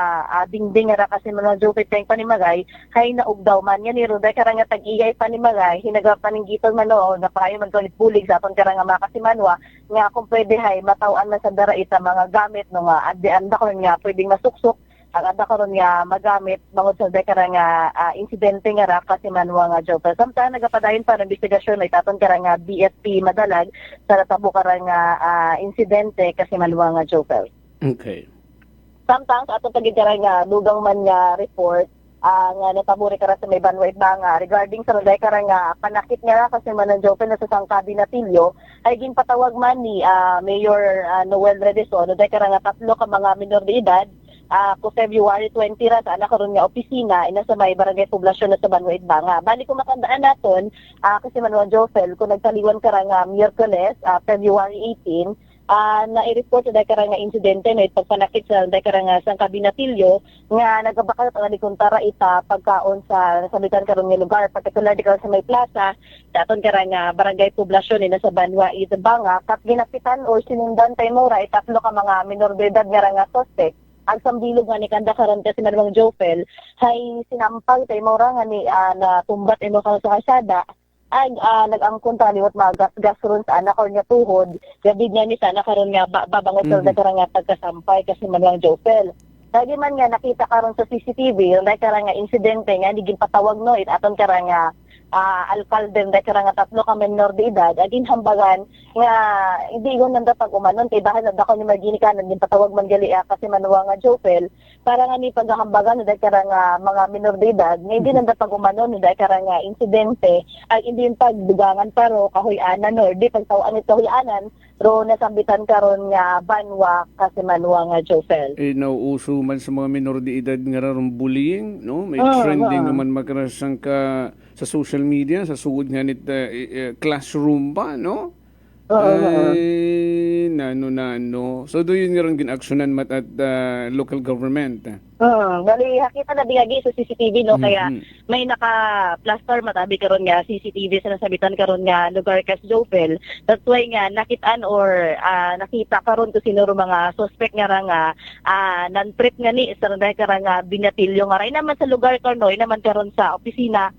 [SPEAKER 2] dingding ra kasi Manuel Jofel tayong panimagay hay naugdaw man yan iro dai kara nga tag-iyay panimagay hinaga paninggiton man no napayo man kulit bulig sa aton kara nga makasimanwa nga kung pwede hay matawan man sa dara ita mga gamit no nga anda ko nga pwedeng masuksok ang anda karon nga magamit bangod sa dekara nga insidente nga ra kasi Manuel Jofel. Samtang nagapadayon pa ng investigasyon ay taton kara nga BSP madalag sa natabo kara nga insidente kasi Manuel Jofel.
[SPEAKER 7] Okay.
[SPEAKER 2] Samtang sa atong pagigara nga dugang man nga report nga nataburi kara sa may Banwa Ibanga regarding sa runday kara nga panakit nga kasi man Joven na sa sangkabi na Tilyo ay ginpatawag man ni Mayor Noel Redeson runday kara nga 3 ka mga minor de edad ko February 20 ra sa anak karon nga opisina ina sa may barangay poblasyon na sa Banwa Ibanga. Bali kung makandaan naton kasi man Jovel kung nagtaliwan kara nga Miyerkules February 18 na i-report sa dahil nga insidente na pagpanakit sa dahil nga sa kabinatilyo nga nagabakal ang alikuntara ita pagkaon sa nasabitan karon nga lugar particular di sa may plaza sa aton kara nga barangay poblasyon na sa Banwa Ibanga kat ginapitan or sinundan tay mura itatlo ka mga minor de edad nga suspect ang sambilog nga ni kanda karon kasi manwang Jofel hay sinampag tay mura nga ni natumbat imo sa kalsada ay nag-angkon taliwat magas ron sa anak or nga tuhod gabi niya ni sana karon nga babangot sa nga pagkasampay kasi manwang Jofel. Lagi man nga nakita karon sa CCTV dahil karang nga insidente nga digin patawag no aton karang nga alkalde dahil karang nga 3 ka menor de edad agin hambagan nga hindi ko nanda pag umanon kay dahil nadako ni magginikanan din patawag man gali kasi manwa nga Jofel para nga ni paghambagan dahil karang nga mga menor de edad nga hindi nanda pag umanon dahil karang nga insidente ay hindi pagdugangan paro kahoy-anan or di pagtawaan ito kahoy-anan ro nasambitan karon nga Banwa kasi manwa nga Jofel.
[SPEAKER 7] Nauuso man sa mga minor de edad nga rarong bullying, no? May trending naman makarasang ka sa social media, sa sugod nga nit classroom pa, no? Ay, nano. So, doon nga rin ginaksyonan mat at local government.
[SPEAKER 2] Bali, hakita na bigagi sa CCTV, no? Kaya may naka-plaster matabi karon nga CCTV sa nasabitan karon nga lugar kas Jofel. That's why nga nakitaan or nakita karon to sino mga suspect nga nan-trip nga ni sa nga binatilyo nga ray naman sa lugar karon, naman karon sa opisina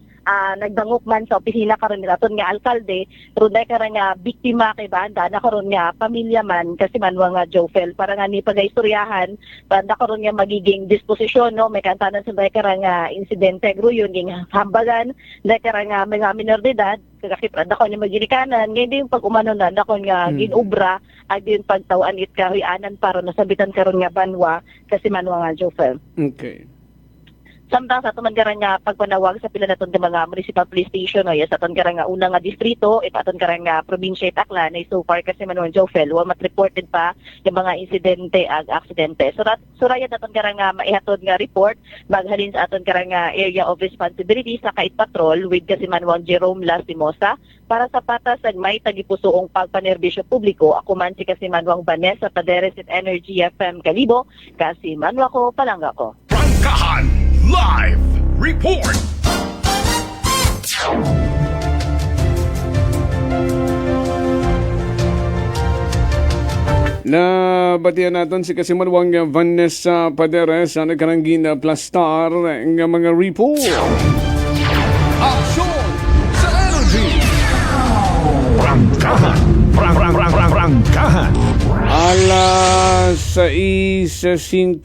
[SPEAKER 2] nagdangop man sa opisina karon naton nga alkalde runday karon nga biktima kay banda na karon nga pamilya man kasi manwa nga Jofel para nga ni pagaistoryahan banda karon nga magiging disposisyon no may kantanan sa karon nga insidente gruyon ging hambagan dahil karon nga mga minor de edad kakit dako ni maginikanan ngayon yung pag umano na dako nga ginubra ag din pagtawaan it kahoy-anan para nasabitan karon nga Banwa kasi manwa nga Jofel.
[SPEAKER 7] Okay.
[SPEAKER 2] Samtang sa aton nga pagpanawag sa pila naton mga municipal police station yes aton nga una nga distrito aton nga probinsya Taclan ay so far kasi manwang Jofel wa mat-reported pa yung mga insidente ag aksidente. So rayad aton nga maihatod nga report maghalin sa aton nga area of responsibility sa Kait Patrol with kasi manwang Jerome Lastimosa para sa patas ag may tagipusoong pagpanerbisyo publiko ako man si kasi manwang Vanessa Paderes at Energy FM Kalibo kasi manwa ko palangga ko.
[SPEAKER 9] Prangkahan Live Report!
[SPEAKER 7] Nabatian natin si Kasimanwang Vanessa Paderes sa nagkaranggin na Plastar ng mga report.
[SPEAKER 9] Aksyon sa Energy! Prangkahan! Prangkahan!
[SPEAKER 7] Alas 6:54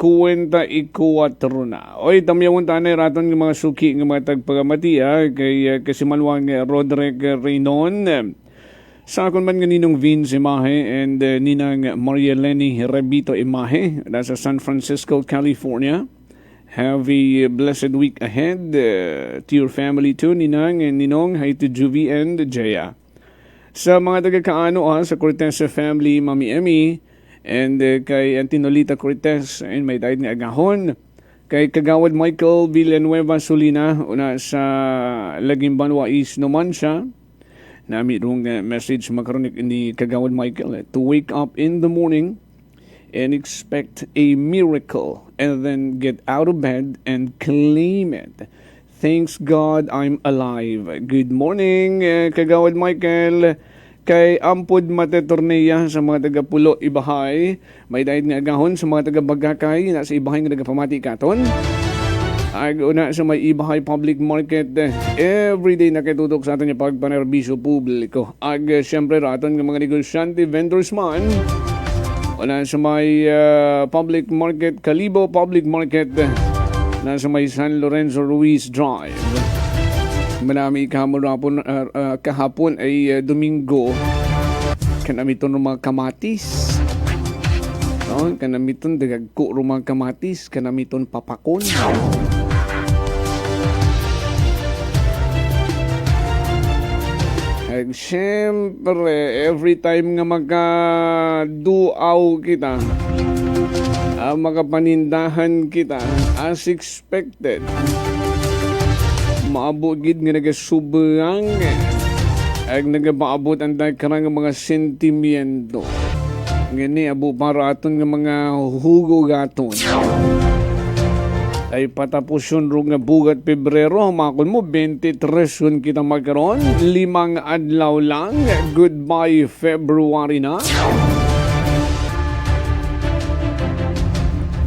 [SPEAKER 7] na. Oy, tamyawon tanay raton ng mga suki ng mga tagpagamati kay Kasimanwang Roderick Reynon. Sa akon man ganinong Vince Imahe and ninang Maria Lenny Rebito Imahe nasa San Francisco, California. Have a blessed week ahead to your family too, ninang and ninong. Hi to Juvie and Jaya. Sa mga taga-kaano sa Cortez family, Mami Emmy, and kay Antinolita Cortez, and may died ni Agahon, kay Kagawad Michael Villanueva Solina, una sa Laging Banwa East Numancia, nami rong message makaronik ni Kagawad Michael to wake up in the morning and expect a miracle and then get out of bed and claim it. Thanks God I'm alive. Good morning, Kagawad Michael. Kay Ampod Matetorneya sa mga taga-Pulo Ibahay. May dahil nga agahon sa mga taga-Bagakay na sa Ibahay nga nagapamati katon. Ag una sa may Ibahay Public Market. Everyday nakitutok sa atin yung pagpanerbisyo publiko. Ag siyempre raton ng mga negosyante, vendors man. Una sa may Public Market, Kalibo Public Market. Nasa may San Lorenzo Ruiz Drive. Manami kahapon ay Domingo. Kanami ito ng mga kamatis. No? Kanamiton dagagko rumang kamatis, kanamiton papakon. At syempre, every time nga magka-duaw kita, makapanindahan kita, as expected, maabot gid nga nagasubrang ag nagapaabot ang karang mga sentimiento. Ngani abo para aton nga mga hugo-gaton. Ay patapos yun rong nga bugat Pebrero, makon mo 23 yun kita magkaroon, 5 adlaw lang, goodbye February na.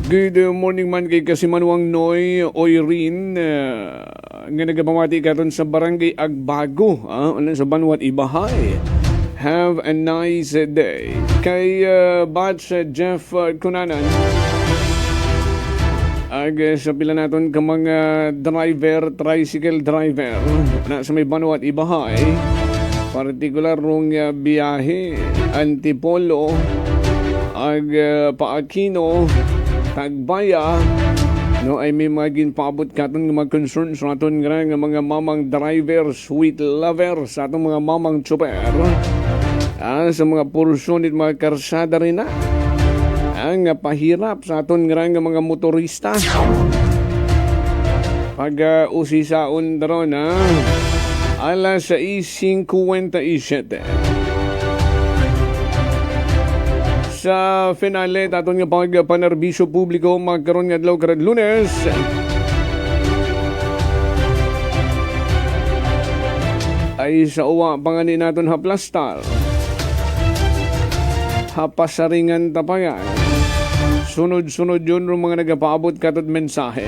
[SPEAKER 7] Good morning man kay Kasimanwang Noy Oirin nga nagapamati karon sa Barangay Agbago sa Banwat Ibahay. Have a nice day. Kay Batch Jeff Kunanan sa pila naton ka mga driver, tricycle driver na sa may Banwat Ibahay, partikular rong biyahe Antipolo Paakino Tagbaya, no, ay may mga ginpaabot katon nga mga concerns sa aton nga mga mamang driver, sweet lover, sa atong mga mamang tsuper, sa mga porsyon at mga karsada rin na, ang pahirap sa aton nga mga motorista. Pag usisaon daron alas 6:57. Sa finale, taton nga pagpanerbisyo publiko magkaroon nga adlaw karad Lunes. Ay sa uwa pangani naton haplastar. Hapasaringan tapayan. Sunod-sunod yun ro mga nagapaabot katod mensahe.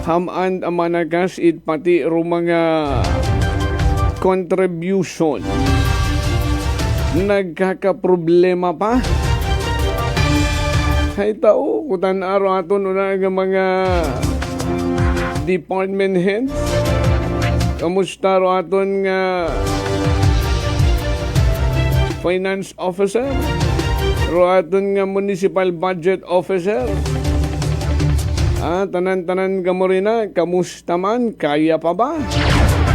[SPEAKER 7] Haman amanakas it pati ro mga contribution. Nagkakaproblema pa. Hay tao, kutan araw aton una nga mga department heads. Kamusta ro aton nga finance officer? Ro aton nga municipal budget officer? Tanan-tanan ka mo rin na, kamusta man? Kaya pa ba?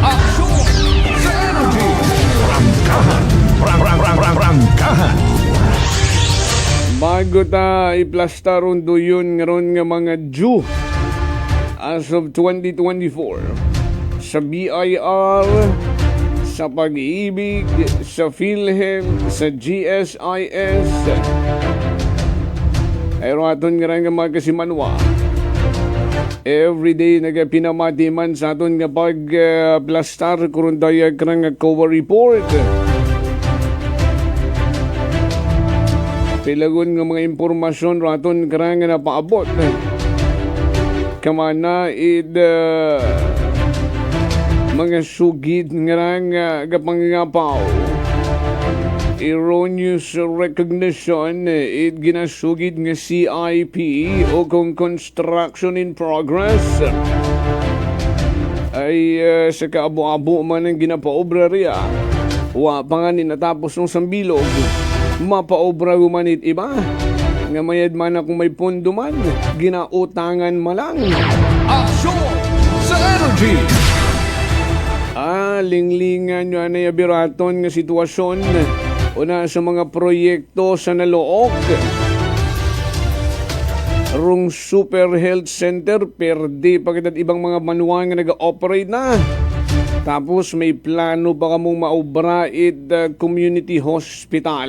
[SPEAKER 9] Aksyon sa Energy! Rangkahan.
[SPEAKER 7] Bago ta iplasta ron yun ngaron nga mga due as of 2024 sa BIR, sa Pag-ibig, sa PhilHealth, sa GSIS, ay raton nga mga kasimanwa. Everyday nagapinamati man sa aton nga pag-plastar kurun tayo nga COA report. Pilagon nga mga impormasyon raton karang nga napaabot. Kamana mga sugid nga gapangapaw. Erroneous recognition ginasugid nga CIP o kung construction in progress ay sa kaabo-abo man ang ginapaobra riya wa pa nga ninatapos ng sambilog mapaobra gumanit iba nga mayad man kung may pondo man ginautangan malang.
[SPEAKER 9] Aksyon sa Energy!
[SPEAKER 7] Linglingan nyo na yabiraton nga sitwasyon una sa mga proyekto sa Nalook. Rung Super Health Center, perdi pagkat ibang mga manuang nga nag-operate na. Tapos may plano pa kamong maubra community hospital.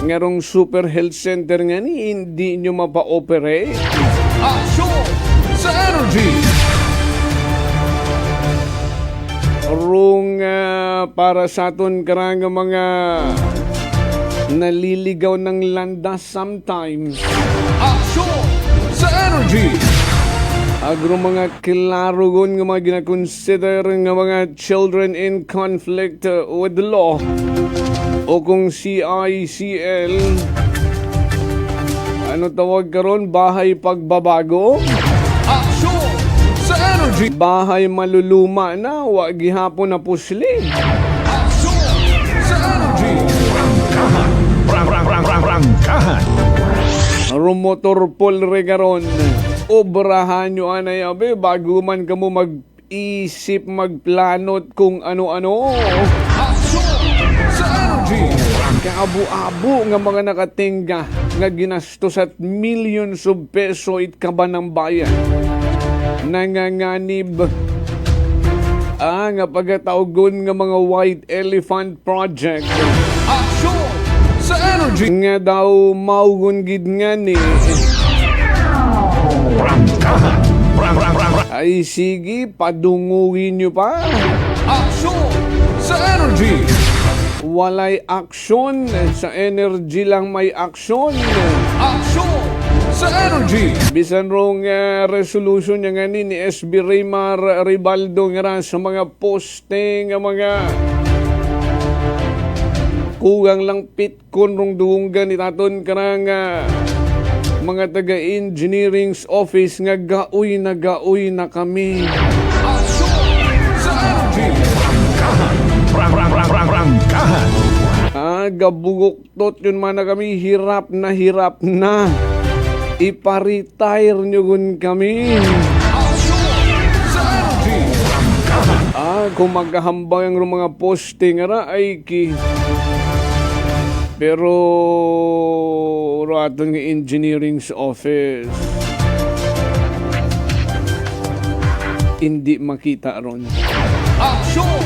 [SPEAKER 7] Ngarong Super Health Center nga ni, hindi nyo mapa-operate.
[SPEAKER 9] Aksyon sa Energy!
[SPEAKER 7] Rung para sa aton karang mga naliligaw ng landas sometimes.
[SPEAKER 9] Aksyon sa Energy!
[SPEAKER 7] Agro mga kilarugon nga mga ginakonsider nga mga children in conflict with the law o kung CICL. Ano tawag karon? Bahay pagbabago?
[SPEAKER 9] Aksyon sa Energy!
[SPEAKER 7] Bahay maluluma na, wa gihapon na pusli.
[SPEAKER 9] Aksyon sa Energy! Prangkahan.
[SPEAKER 7] Rumotor pol regaron. Obrahan nyo anay abe bago man kamo mag-isip magplanot kung ano-ano.
[SPEAKER 9] Sa energy.
[SPEAKER 7] Kaabu-abu nga mga nakatingga nga ginastos at millions of peso it kaba ng bayan. Nanganganib nga pagkataugon nga mga White Elephant Project.
[SPEAKER 9] Aksyon sa energy.
[SPEAKER 7] Nga daw maugon gid nga ni.
[SPEAKER 9] Prangkahan.
[SPEAKER 7] Ay sige, padungugin nyo pa.
[SPEAKER 9] Aksyon sa energy.
[SPEAKER 7] Walay aksyon. Sa energy lang may aksyon.
[SPEAKER 9] Aksyon sa energy.
[SPEAKER 7] Bisan rong resolution niya nga ni SB Raymar Ribaldo nga sa mga posting nga mga kugang lang pitkon rong duunggan itaton karang mga taga-engineering's office nga gaoy na kami.
[SPEAKER 9] Aksyon sa energy. Prangkahan.
[SPEAKER 7] Gabugoktot yun man na kami, hirap na. Ipa-retire nyo gun kami.
[SPEAKER 9] Aksyon sa energy.
[SPEAKER 7] Kung maghahambang ang mga posting ara ay pero ratong engineering's office hindi makita ron.
[SPEAKER 9] Aksyon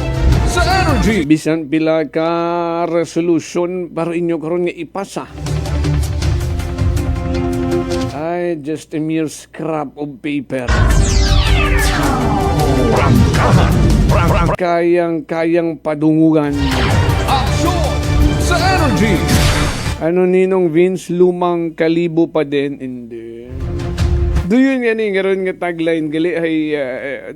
[SPEAKER 9] sa energy.
[SPEAKER 7] Bisan pila ka resolution para inyo karon nga ipasa. Ay, just a mere scrap of paper. Kayang padungugan.
[SPEAKER 9] Aksyon sa energy.
[SPEAKER 7] Ano ninong Vince, lumang kalibo pa din? Hindi. Doon nga ni ngayon nga tagline gali ay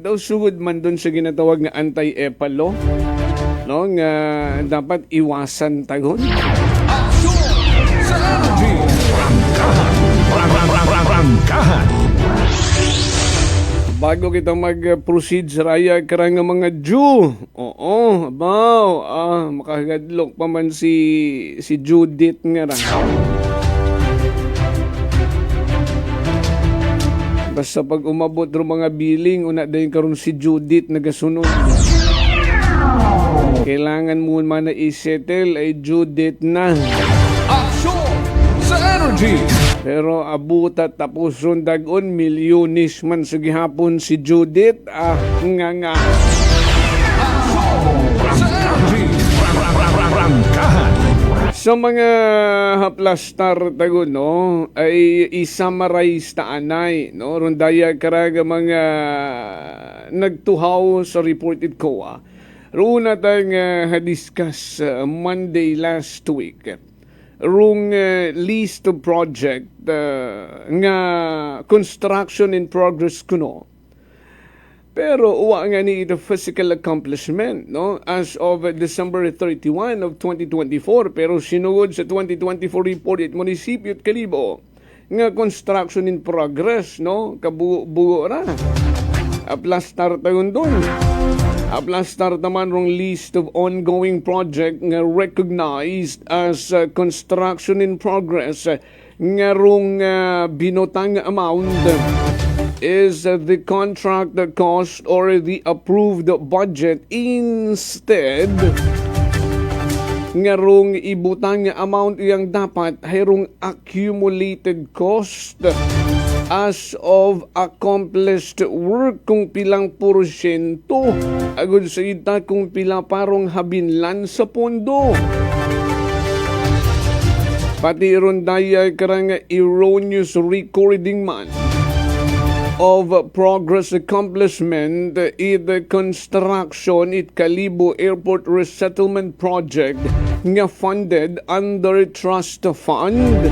[SPEAKER 7] daw sugod man doon sa ginatawag nga anti-epalo. No, nga dapat iwasan tagon.
[SPEAKER 9] Aksyon sa energy. Prangkahan.
[SPEAKER 7] Bago kita mag-proceed sa raya karang mga Jew. Oo, baw. Makagadlok pa man si Judith nga ra. Basta pag umabot ro mga billing, una dayon karon si Judith nagasunod. Kailangan mo man na i-settle ay Judith na.
[SPEAKER 9] Aksyon sa energy.
[SPEAKER 7] Pero abutat tapos dagon milyonis man sa gihapon si Judith. Nga.
[SPEAKER 9] Aksyon sa energy. Prangkahan.
[SPEAKER 7] Sa mga haplastar tagon no ay i-summarize ta anay no rondaya karaga mga nagtuhaw sa reported COA. Runa tang discuss Monday last week. Rung list of project nga construction in progress kuno. Pero uwa nga ni ito physical accomplishment no as of December 31 of 2024 pero sinugod sa 2024 report at munisipyo at Kalibo nga construction in progress no kabuo ra. Aplastar tayon doon. Aplastar naman rong list of ongoing project nga recognized as construction in progress nga rong binotang amount is the contract cost or the approved budget instead nga rong ibutang amount yang dapat hayrong accumulated cost as of accomplished work kung pilang porsyento agud sa ita kung pila parong habinlan sa pondo. Pati ron daya karang erroneous recording man of progress accomplishment in the construction at Kalibo Airport Resettlement Project nga funded under trust fund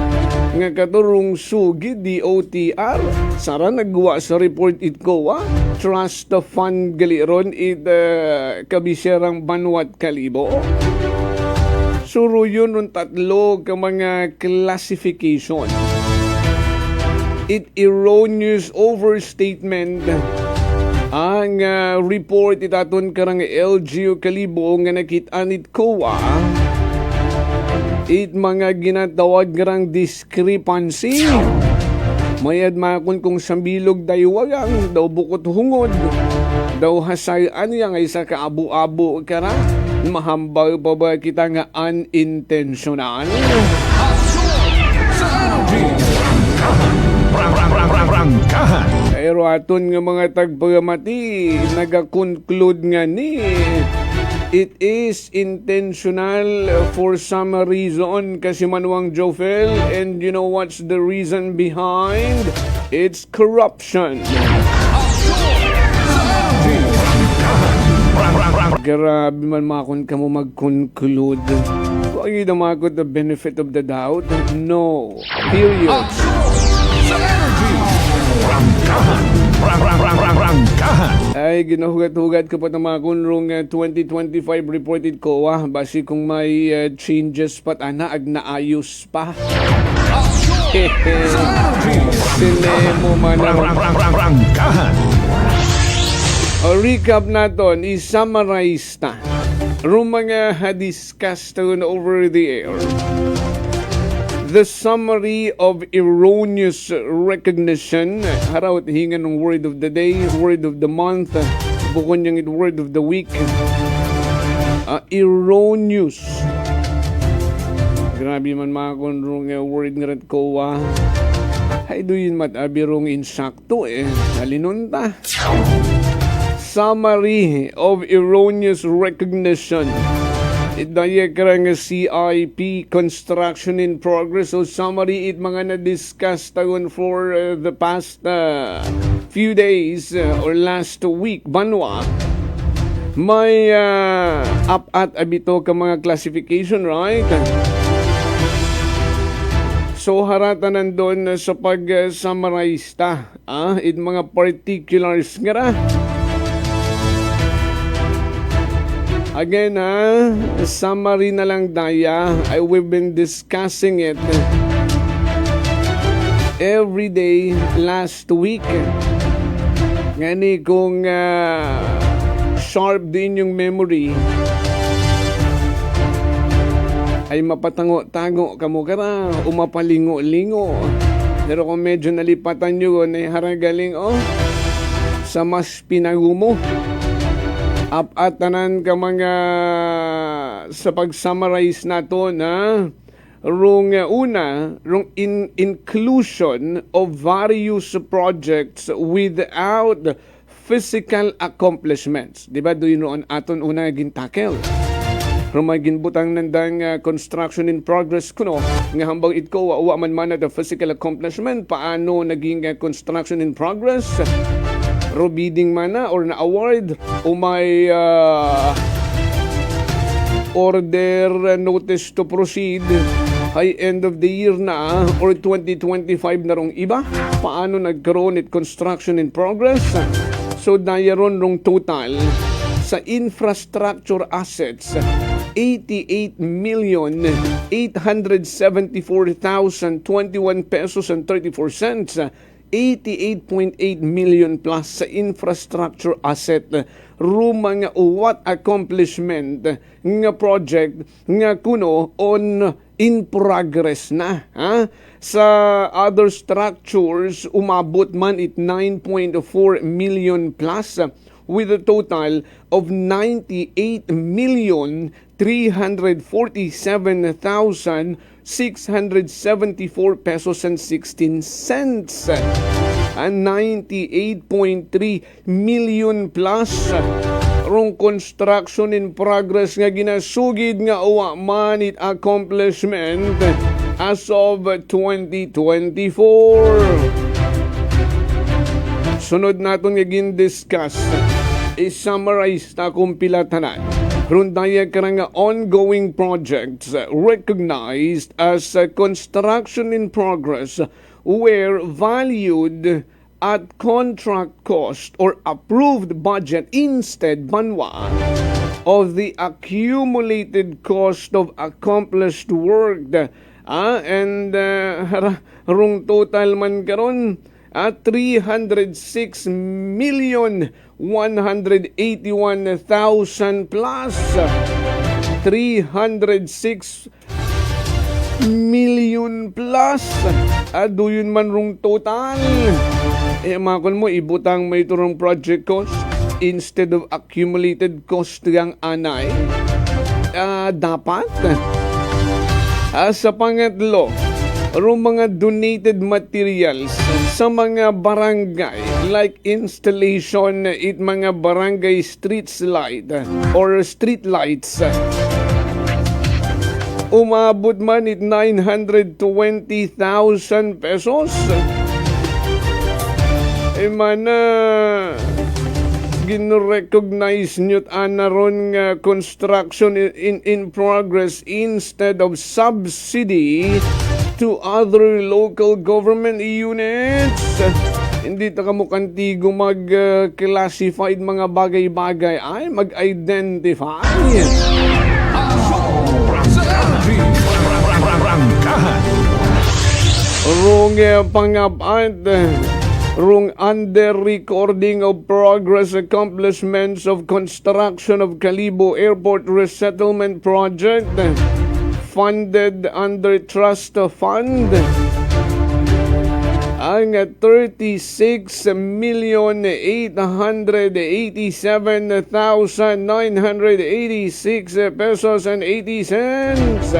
[SPEAKER 7] nga katurong sugi DOTR sara nagwa sa report it COA trust fund galiron it kabiserang Banwat Kalibo. Suro yun ng tatlo ka mga classification. It erroneous overstatement ang report itaton karang LGU Kalibo nga nakitaan it COA It mga ginatawag ngarang discrepancy. Mayad makon kung sambilog daywagang daw bukot hungod. Daw hasayan yang ay sa kaabu-abu kara. Mahambal pa ba kita nga unintentional? Pero aton nga mga tagpagamati, nagakonclude nga ni it is intentional for some reason kasi manuang Jofel, and you know what's the reason behind? It's corruption. Grabe man makon ka mo mag-conclude. Wag yun naman ako the benefit of the doubt. No. Period. Ay, ginahugat-hugat ko pa na mga kunrong 2025 reported ko. Basi kung may changes pat ag naayos pa. Sine mo man o recap naton, i-summarize na. Rung mga discuss over the air. The summary of erroneous recognition. Harawat hingan ng word of the day, word of the month, bukod niyang word of the week. Erroneous. Grabe man mga kunrong word nga rin ko. Ay doon matabirong insakto Nalinunta. Summary of erroneous recognition. Idaya karang CIP, construction in progress. So summary it mga na-discuss tagon for the past few days or last week. Banwa, may up at abito ka mga classification, right? So harata nandun sa pag-summarize ta. It mga particulars nga ra. Again, summary na lang daya. We've been discussing it every day last week. Ngani kung sharp din yung memory, ay mapatango-tango kamo kara, umapalingo-lingo. Pero kung medyo nalipatan nyo, ay haragaling, sa mas pinagumo. Apatanan ka mga sa pag-summarize nato na rung inclusion of various projects without physical accomplishments. Diba doon noon aton una gintakel? Rung ginbutang nandang construction in progress kuno nga hambang itko wa man the physical accomplishment, paano naging construction in progress? Bidding man na or na-award o may order notice to proceed ay end of the year na or 2025 na rong iba. Paano nagkaroon it construction in progress? So dayaron rong total sa infrastructure assets 88,874,021 pesos and 34 cents. 88.8 million plus sa infrastructure asset. Rumang what accomplishment nga project nga kuno on in progress na. Sa other structures, umabot man it 9.4 million plus with a total of 98,347,674 pesos and 16 cents. 98.3 million plus rong construction in progress nga ginasugid nga uwa man it accomplishment as of 2024. Sunod naton nga gin-discuss, i-summarize ta kung pilatanan. Rundaya karang ongoing projects recognized as construction in progress were valued at contract cost or approved budget instead banwa of the accumulated cost of accomplished work. And rung total man karon at 306,181,000 plus 306 million plus. Ado yun man rong total. Makon mo, ibutang may turong project cost instead of accumulated cost yang anay. Dapat. Sa pangatlo, mga donated materials sa mga barangay like installation it mga barangay street light or street lights. Umabot man it 920,000 pesos. Gino-recognize nyo't anaron nga construction in progress instead of subsidy to other local government units. Hindi ta kamo kantigo mag-classified mga bagay-bagay ay mag-identify. Rung pangapat, rung under recording of progress accomplishments of construction of Kalibo Airport Resettlement Project funded under Trust Fund. Ang 36,887,986 pesos and 80 cents.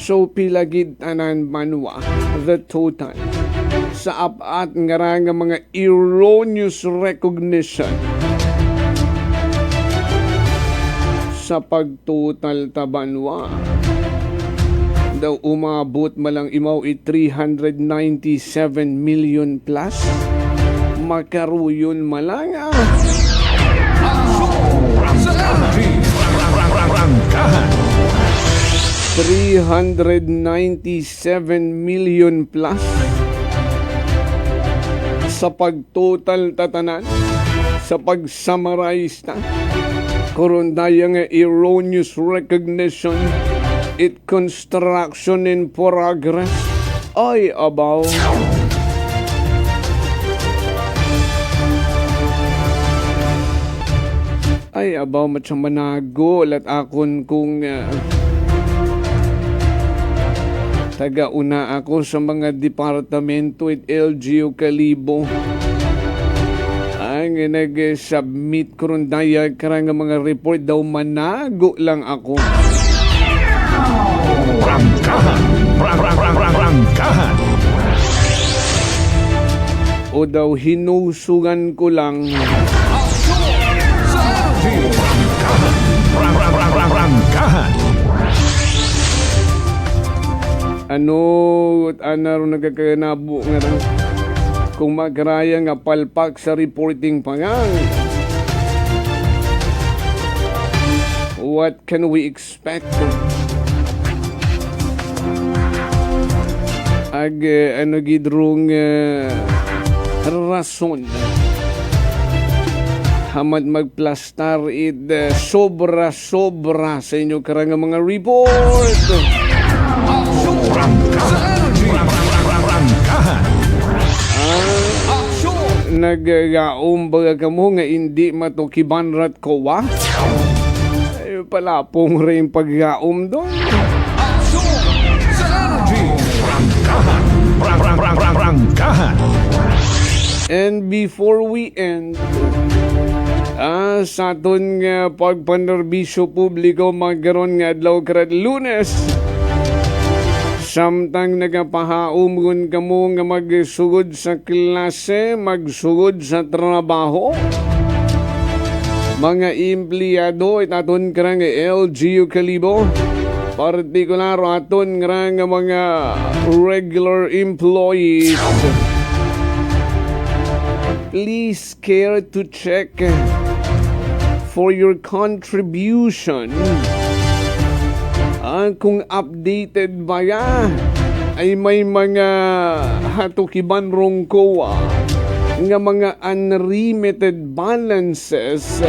[SPEAKER 7] So pilagid tanan manwa the total sa apat nga mga erroneous recognition sa pagtotal tabanwa daw umabot malang imaw 397 million plus makaruyon malang 397 million plus sa pagtotal tatanan sa pag-summarize na karon dayang erroneous recognition it construction in progress ay abaw macam manago lat akon kung taga-una ako sa mga departamento at LGU Kalibo. Ang nag-submit ko ron daya karang mga report daw manago lang ako. Prangkahan. O daw hinusugan ko lang. Prangkahan. Ano nagkakanabo nga rin kung magraya nga palpak sa reporting pangang. What can we expect? Gidrong rason hamad magplastar it sobra-sobra sa inyo karang mga report. Nagagaom baga ka mo nga hindi matukibanrat ko wa? Ay, palapong rin paggaom doon. And before we end, sa aton nga pagpanerbisyo publiko magkaroon nga adlaw karat Lunes, samtang nagapahaom gun kamo nga magsugod sa klase, magsugod sa trabaho. Mga empleyado it aton karang LGU Kalibo, partikular aton nga mga regular employees. Please care to check for your contribution. Kung updated ba ya, ay may mga hatukiban rong kowa nga mga unremitted balances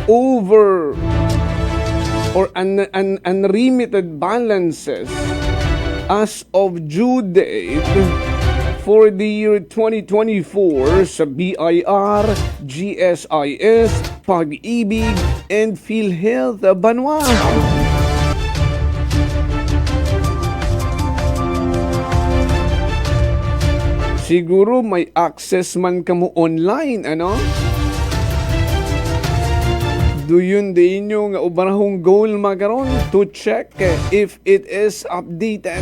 [SPEAKER 7] over or unremitted balances as of due date for the year 2024 sa BIR, GSIS, Pag-ibig, and PhilHealth Banwa. Siguro may access man kamo online, ano? Doon din yung ubarahong goal magaron to check if it is updated.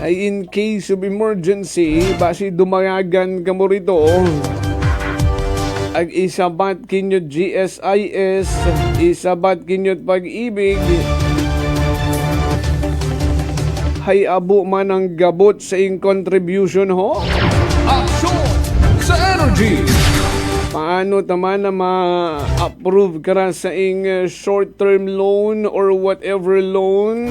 [SPEAKER 7] Ay in case of emergency, basi dumayagan ka mo rito. Ag isabat kinyo GSIS, isabat kinyo Pag-ibig. Hay abo man ang gabot sa ing contribution ho.
[SPEAKER 9] Aksyon sa energy!
[SPEAKER 7] Paano taman na ma-approve ka ra sa ing short-term loan or whatever loan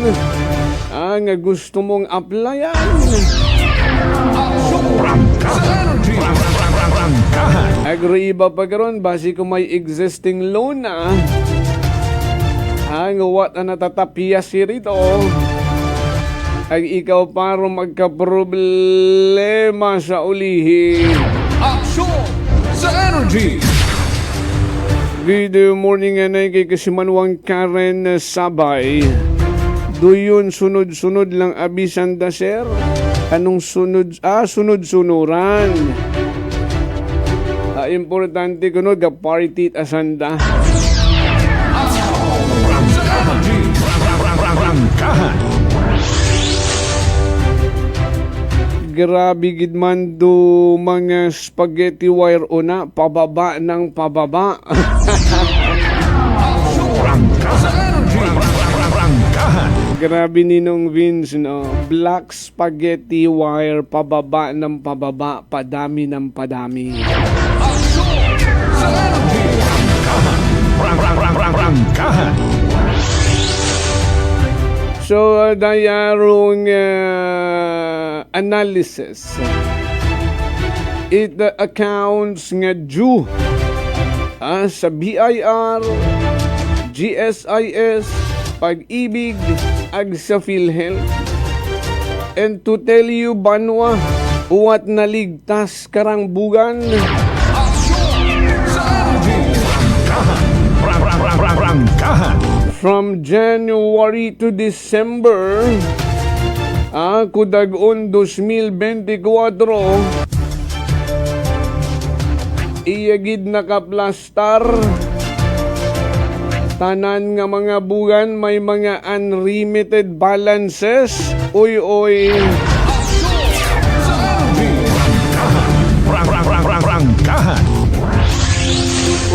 [SPEAKER 7] nga gusto mong applyan? Agri iba pa karon basi kung may existing loan na ang what na natatapiyas rito ay ikaw para magka-problema sa ulihi.
[SPEAKER 9] Aksyon sa energy!
[SPEAKER 7] Good morning anay kay Kasimanwang Karen Sabay. Doyon sunod-sunod lang abisan da sir. Anong sunod? Sunod-sunuran. Importante ko no party asanda. Grabe gid man do mga spaghetti wire una pababa ng pababa. Grabe ninong Vince, no? Black spaghetti wire pababa ng pababa, padami ng padami. So, dayarong analysis. It accounts nga due sa BIR, GSIS, Pag-ibig, ag sa PhilHealth. And to tell you, Banwa, uwat naligtas karang bugan. From January to December, kudag-on 2024, iyagid nakaplastar. Tanan nga mga bugan may mga unremitted balances. Uy.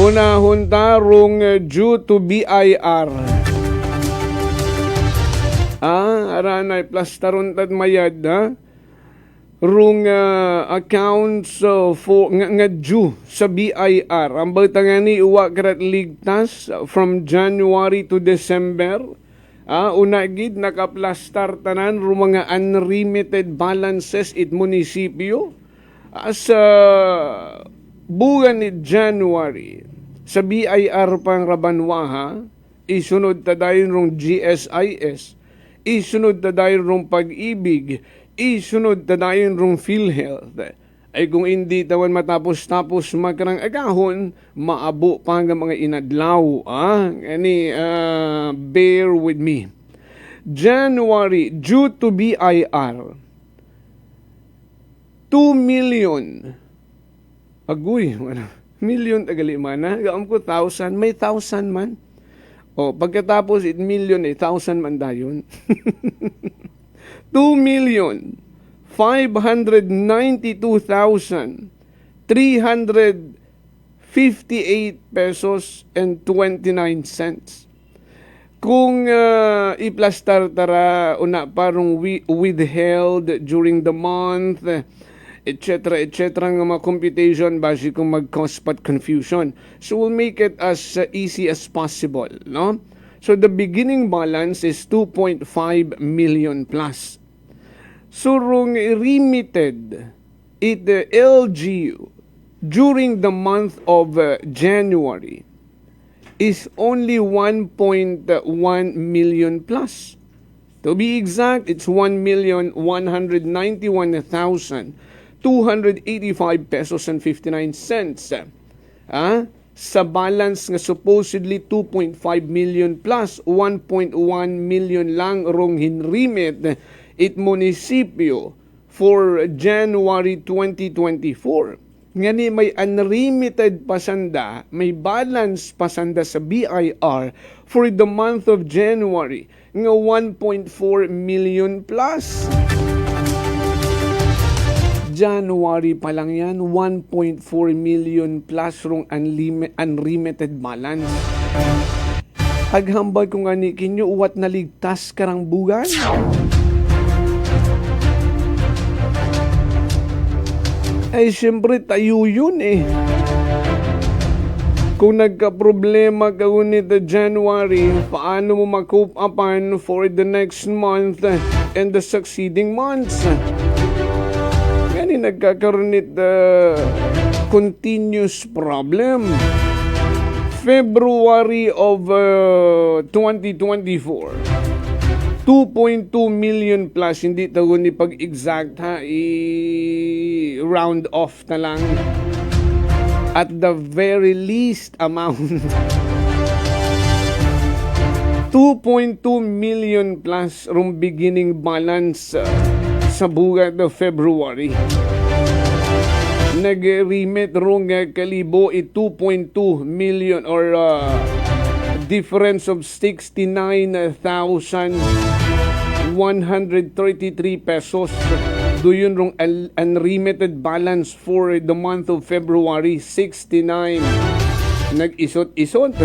[SPEAKER 7] Unahon tarong due to BIR. Aranay plastaron tad mayad rung accounts for nga due sa BIR. Ang bagtangani uwa karat ligtas from January to December. Una gid nakaplastar tanan rung mga unremitted balances it munisipyo. Sa buwan ni January sa BIR pang Rabanwa isunod ta dayon rung GSIS, isunod ta dayon rung Pag-ibig, isunod ta dayon rung PhilHealth. Ay kung hindi tawan matapos-tapos makarang agahon, maabo pa nga mga inadlaw. Bear with me. January, due to BIR, 2 million. Agoy, million tagali man na. Gaam ko 1,000, may 1,000 man. Pagkatapos 8 million, 1,000 man dayon. 2,592,358 pesos and 29 cents. Kung iplastar tara una parang withheld during the month, etc. nga mga computation basi kung mag-cause pat confusion. So we'll make it as easy as possible, no? So the beginning balance is 2.5 million plus. So rung remitted it LGU during the month of January is only 1.1 million plus. To be exact, it's 1,191,285 pesos and 59 cents. Sa balance nga supposedly 2.5 million plus 1.1 million lang rong hinrimit it munisipyo for January 2024. Ngani may unremitted pasanda, may balance pasanda sa BIR for the month of January nga 1.4 million plus. January pa lang yan, 1.4 million plus rong unremitted balance. Haghambal ko nga ni kinyo, uwat naligtas karang bugan. Ay, siyempre, tayo yun eh. Kung nagka-problema ka ngunit January, paano mo ma-cope upan for the next month and the succeeding months? Yan nagkakaroon continuous problem. February of 2024. 2.2 million plus, hindi tayo ni pag-exact ha, i-round off na lang. At the very least amount. 2.2 million plus rong beginning balance sa buwan ng February. Nag-remit rong kalibo 2.2 million or difference of 69,133 pesos. Doon rong unremitted balance for the month of February, 69. Nag-isot-isot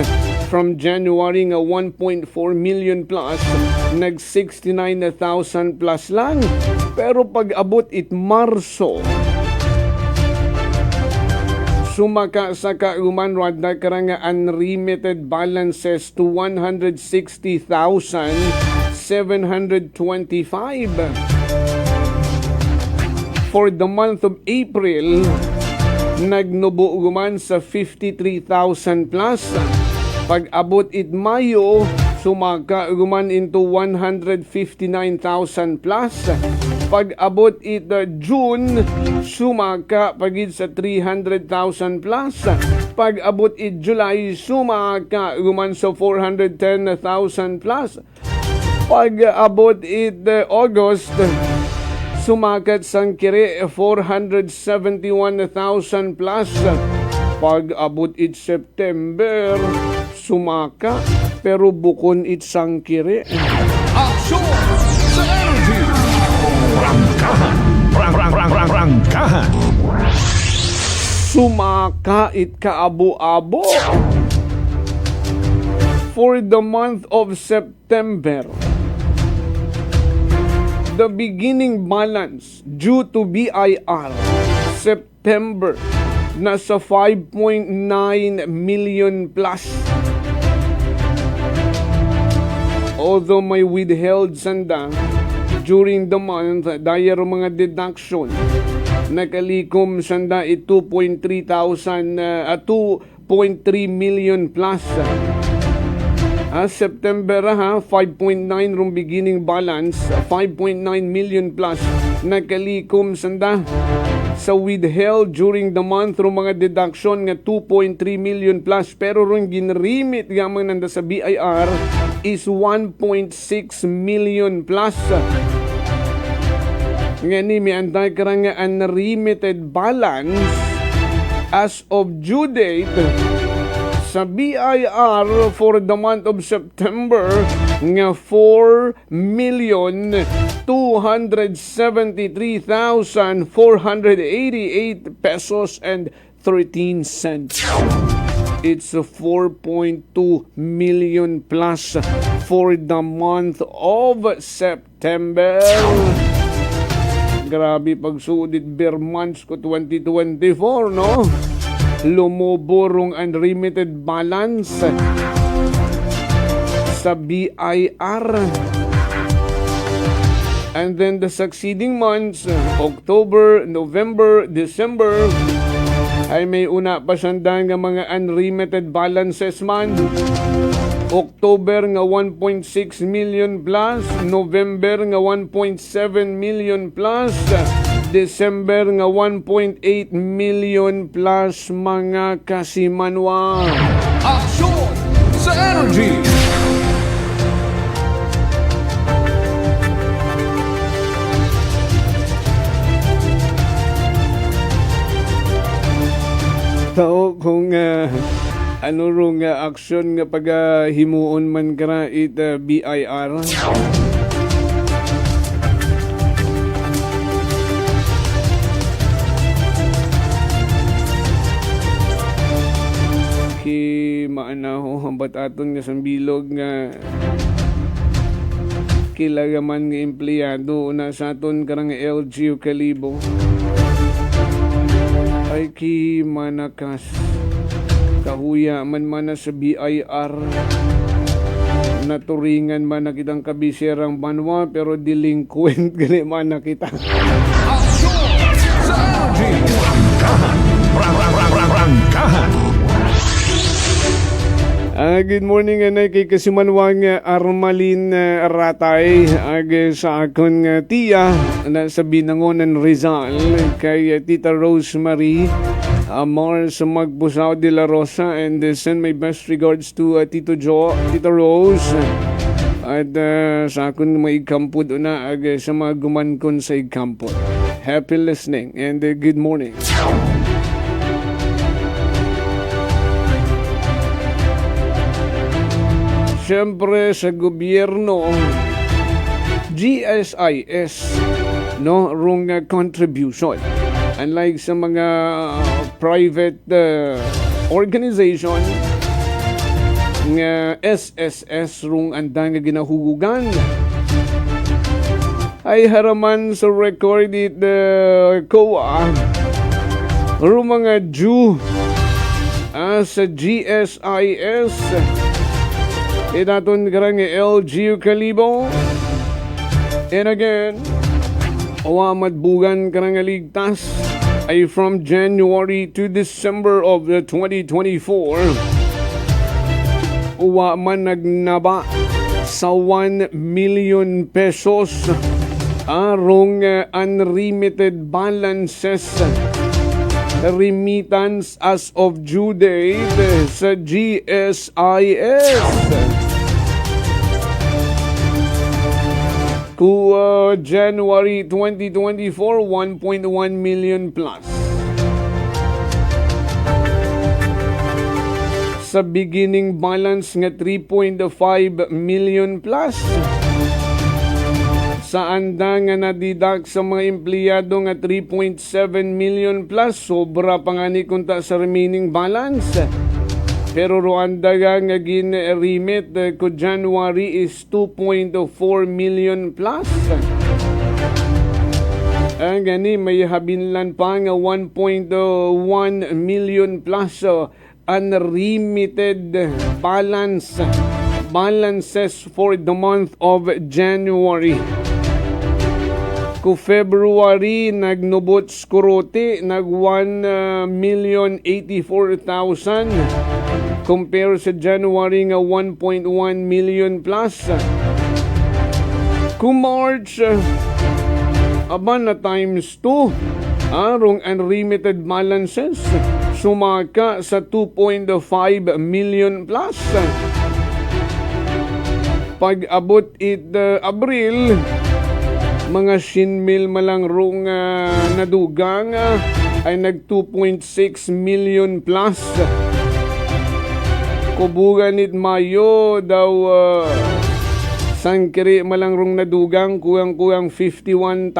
[SPEAKER 7] from January nga 1.4 million plus, nag 69,000 plus lang. Pero pag abot it Marso, sumaka sa kaumanrad na karang unremitted balances to 160,725. For the month of April, nagnubo guman sa 53,000 plus. Pag abot it Mayo, sumaka guman into 159,000 plus. Pag abot it June, sumaka pagid sa 300,000 plus. Pag abot it July, sumaka guman sa 410,000 plus. Pag abot it August, sumakat sang kiri 471,000 plus. Pag abot it September, sumaka pero bukon it sang kiri.
[SPEAKER 9] Aksyon sa energy! Prangkahan!
[SPEAKER 7] Sumaka it kaabo-abo. For the month of September, the beginning balance due to BIR September nasa 5.9 million plus. Although may withheld sanda during the month, dahil mga deduction nakalikom sanda 2.3 million plus. September 5.9 rong beginning balance, 5.9 million plus nakalikom sanda sa withheld during the month rong mga deduction nga 2.3 million plus, pero rong ginrimit gamang nanda sa BIR is 1.6 million plus. Ngani may antay karang unremitted balance as of due date sa BIR for the month of September nga 4,273,488 pesos and 13 cents. It's 4.2 million plus for the month of September. Grabe pagsuudit bear months ko 2024, no? Lumoborong unremitted balance sa BIR. And then the succeeding months, October, November, December, ay may una pa sandang ng mga unremitted balances man. October nga 1.6 million plus, November nga 1.7 million plus, December nga 1.8 million plus mga kasimanwa.
[SPEAKER 9] Aksyon sa Energy!
[SPEAKER 7] Tao kung ano rong aksyon nga himuon man kara it BIR. Ki maanaho hambat aton nga sambilog nga kilagaman nga empleyado na sa aton karang LGU Kalibo. Ay ki manakas kahuya man mana sa BIR naturingan man na kitang kabiserang banwa pero delinquent gali man na kita. Good morning anay kay kasimanwang Armalin Ratay sa akon tiya na sa Binangonan Rizal kay Tita Rosemary Mars Magbusaw de la Rosa and send my best regards to Tito Joe, Tita Rose at sa akon mga ikampod na sa mga gumankon sa ikampod. Happy listening and good morning. Siyempre sa gobyerno GSIS no rung contribution unlike sa mga private organization nga SSS rung andang nga ginahugugan ay haraman sa recorded COA rung mga due sa GSIS inaton karang LGU Kalibo. And again, madbugan karang ligtas ay from January to December of 2024. Uwa man nagnaba sa 1 million pesos arong unremitted balances remittance as of due date sa GSIS. January 2024, 1.1 million plus. Sa beginning balance nga 3.5 million plus. Sa anda nga nadidak sa mga empleyado nga 3.7 million plus, sobra pa nga ni kunta sa remaining balance. Pero Rwanda nga gin-remit ko January is 2.4 million plus. Ang gani may habinlan pa nga 1.1 million plus unremitted balances for the month of January. Ko February nagnubot skurote nag 1,084,000 compare sa January nga 1.1 million plus. Kung March aban na times 2 arong unremitted balances sumaka sa 2.5 million plus. Pag abot Abril mga sinmil malang rong nadugang ay nag 2.6 million plus. Kubugan it Mayo daw sangkiri malang rong nadugang kuang 51,000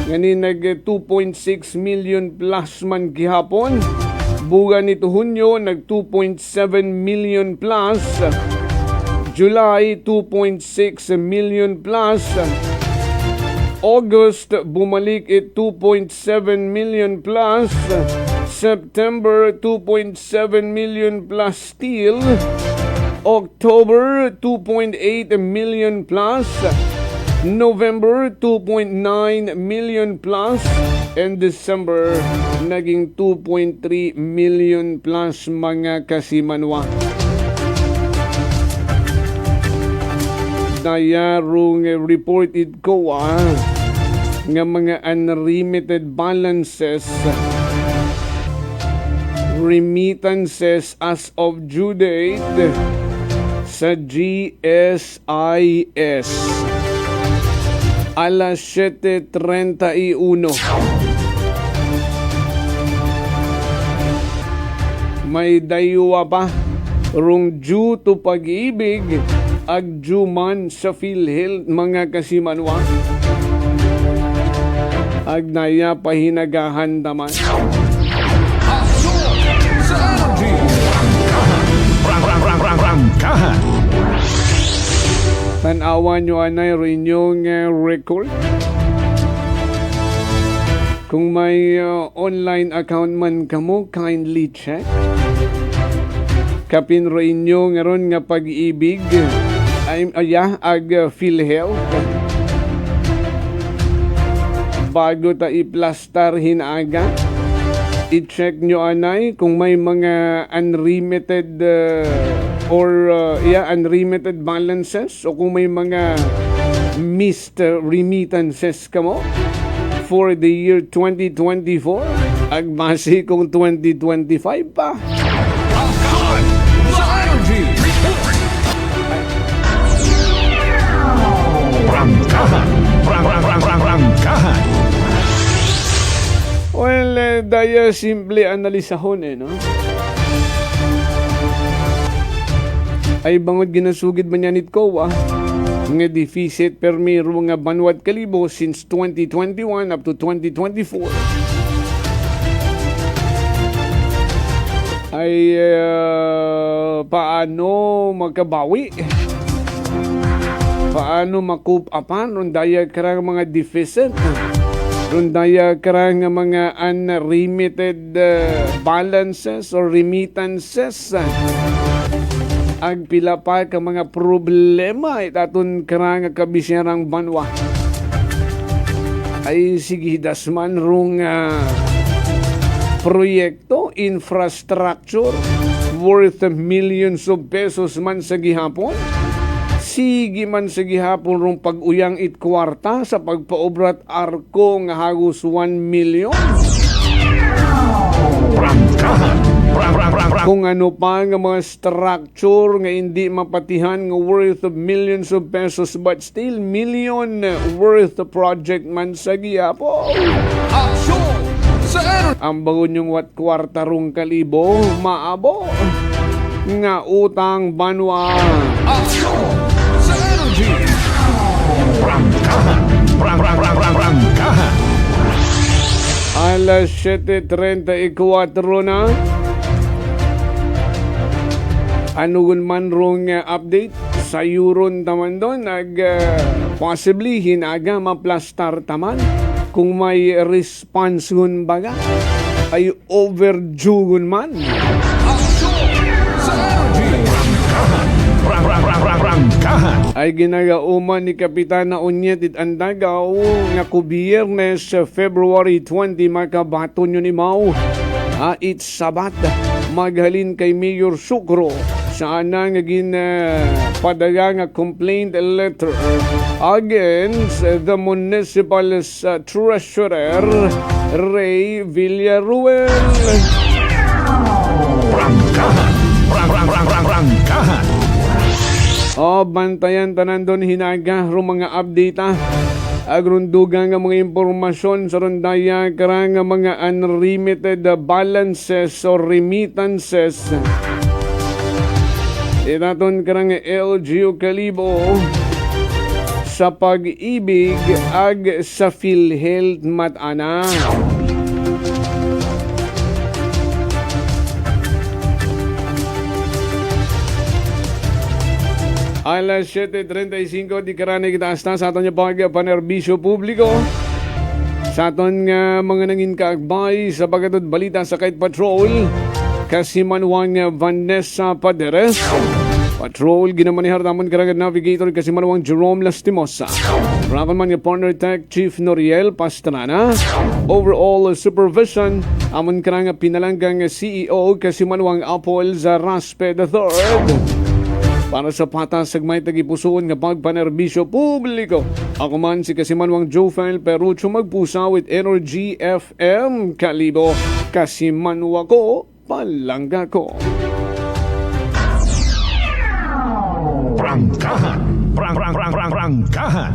[SPEAKER 7] ngani nag 2.6 million plus man gihapon. Bugan nito Hunyo nag 2.7 million plus. July 2.6 million plus. August, bumalik it 2.7 million plus. September, 2.7 million plus still. October, 2.8 million plus. November, 2.9 million plus. And December, naging 2.3 million plus mga kasimanwa. Dayarong reported ko nga mga unremitted balances, remittances as of due date sa GSIS. Alas 7:31. May dayuwa pa rong due to pag-ibig ag due man sa PhilHealth mga kasimanwa. Agnaya pahinagahan naman. Tanawan nyo anay rin yung record. Kung may online account man kamo, kindly check. Kapin rin nyo nga ron nga pag-ibig ag PhilHealth. Bago ta i-plaster hinaga, i-check nyo anay kung may mga unremitted unremitted balances o kung may mga missed remittances ka mo for the year 2024 ag base kung 2025 pa.
[SPEAKER 9] Prangkahan.
[SPEAKER 7] Well, daya simple analisahon no? Ay bangod ginasugid man yanit ko nga deficit per miro nga banwat kalibo since 2021 up to 2024. Ay paano magkabawi? Paano makup-apan ron daya karang mga deficit? Ron daya karang mga unremitted balances or remittances? Ag pila pa ka mga problema itatun karang kabisyarang banwa. Ay sige dasman rong proyekto, infrastructure worth millions of pesos man sa gihapon. Sige man sa gihapon rong pag-uyang kwarta sa pagpaobrat arko nga hagos 1 million. Kung ano pa nga mga structure nga hindi mapatihan nga worth of millions of pesos but still million worth of project man sa gihapon. Ang bagon yung wat kwarta rong kalibo maabo nga utang banwa.
[SPEAKER 9] Prangkahan.
[SPEAKER 7] Alas 7:34 na. Anugun man rong update sa Euron taman doon possibly hinaga maplastar taman kung may response gun baga ay overdue gun man. Ay ginagauman ni Kapitana Onyet Andagaw nga ku Biyernes February 20 makabaton yun ni Mau. It's Sabat maghalin kay Mayor Sucro saan na nga padaga nga complaint letter against the municipal treasurer Ray Villaruel.
[SPEAKER 9] Prangkahan.
[SPEAKER 7] Bantayan tanan doon hinaga ro mga update agrundugan nga mga impormasyon sa rondaya karang mga unremitted balances or remittances. Itaton karang LGU Kalibo sa pag-ibig ag sa PhilHealth matana. Alas 7:35 di karane kita asta sa aton nga panerbisyo publiko. Sa aton nga mga nangin kaagbay sa pagkatod balita sa Kite Patrol Kasimanwang Vanessa Paderes. Patrol ginamanihar namon karagad navigator Kasimanwang Jerome Lastimosa. Rapan man nga partner tech Chief Noriel Pastrana. Overall supervision amon karang pinalanggang CEO Kasimanwang Apol Zaraspe III. para sa patas sagmay tagipusoon nga pagpanerbisyo publiko. Ako man si Kasimanwang Jofael Perucho magpusa with Energy FM Kalibo. Kasimanwa ko, palangga ko.
[SPEAKER 9] Prangkahan. Prangkahan.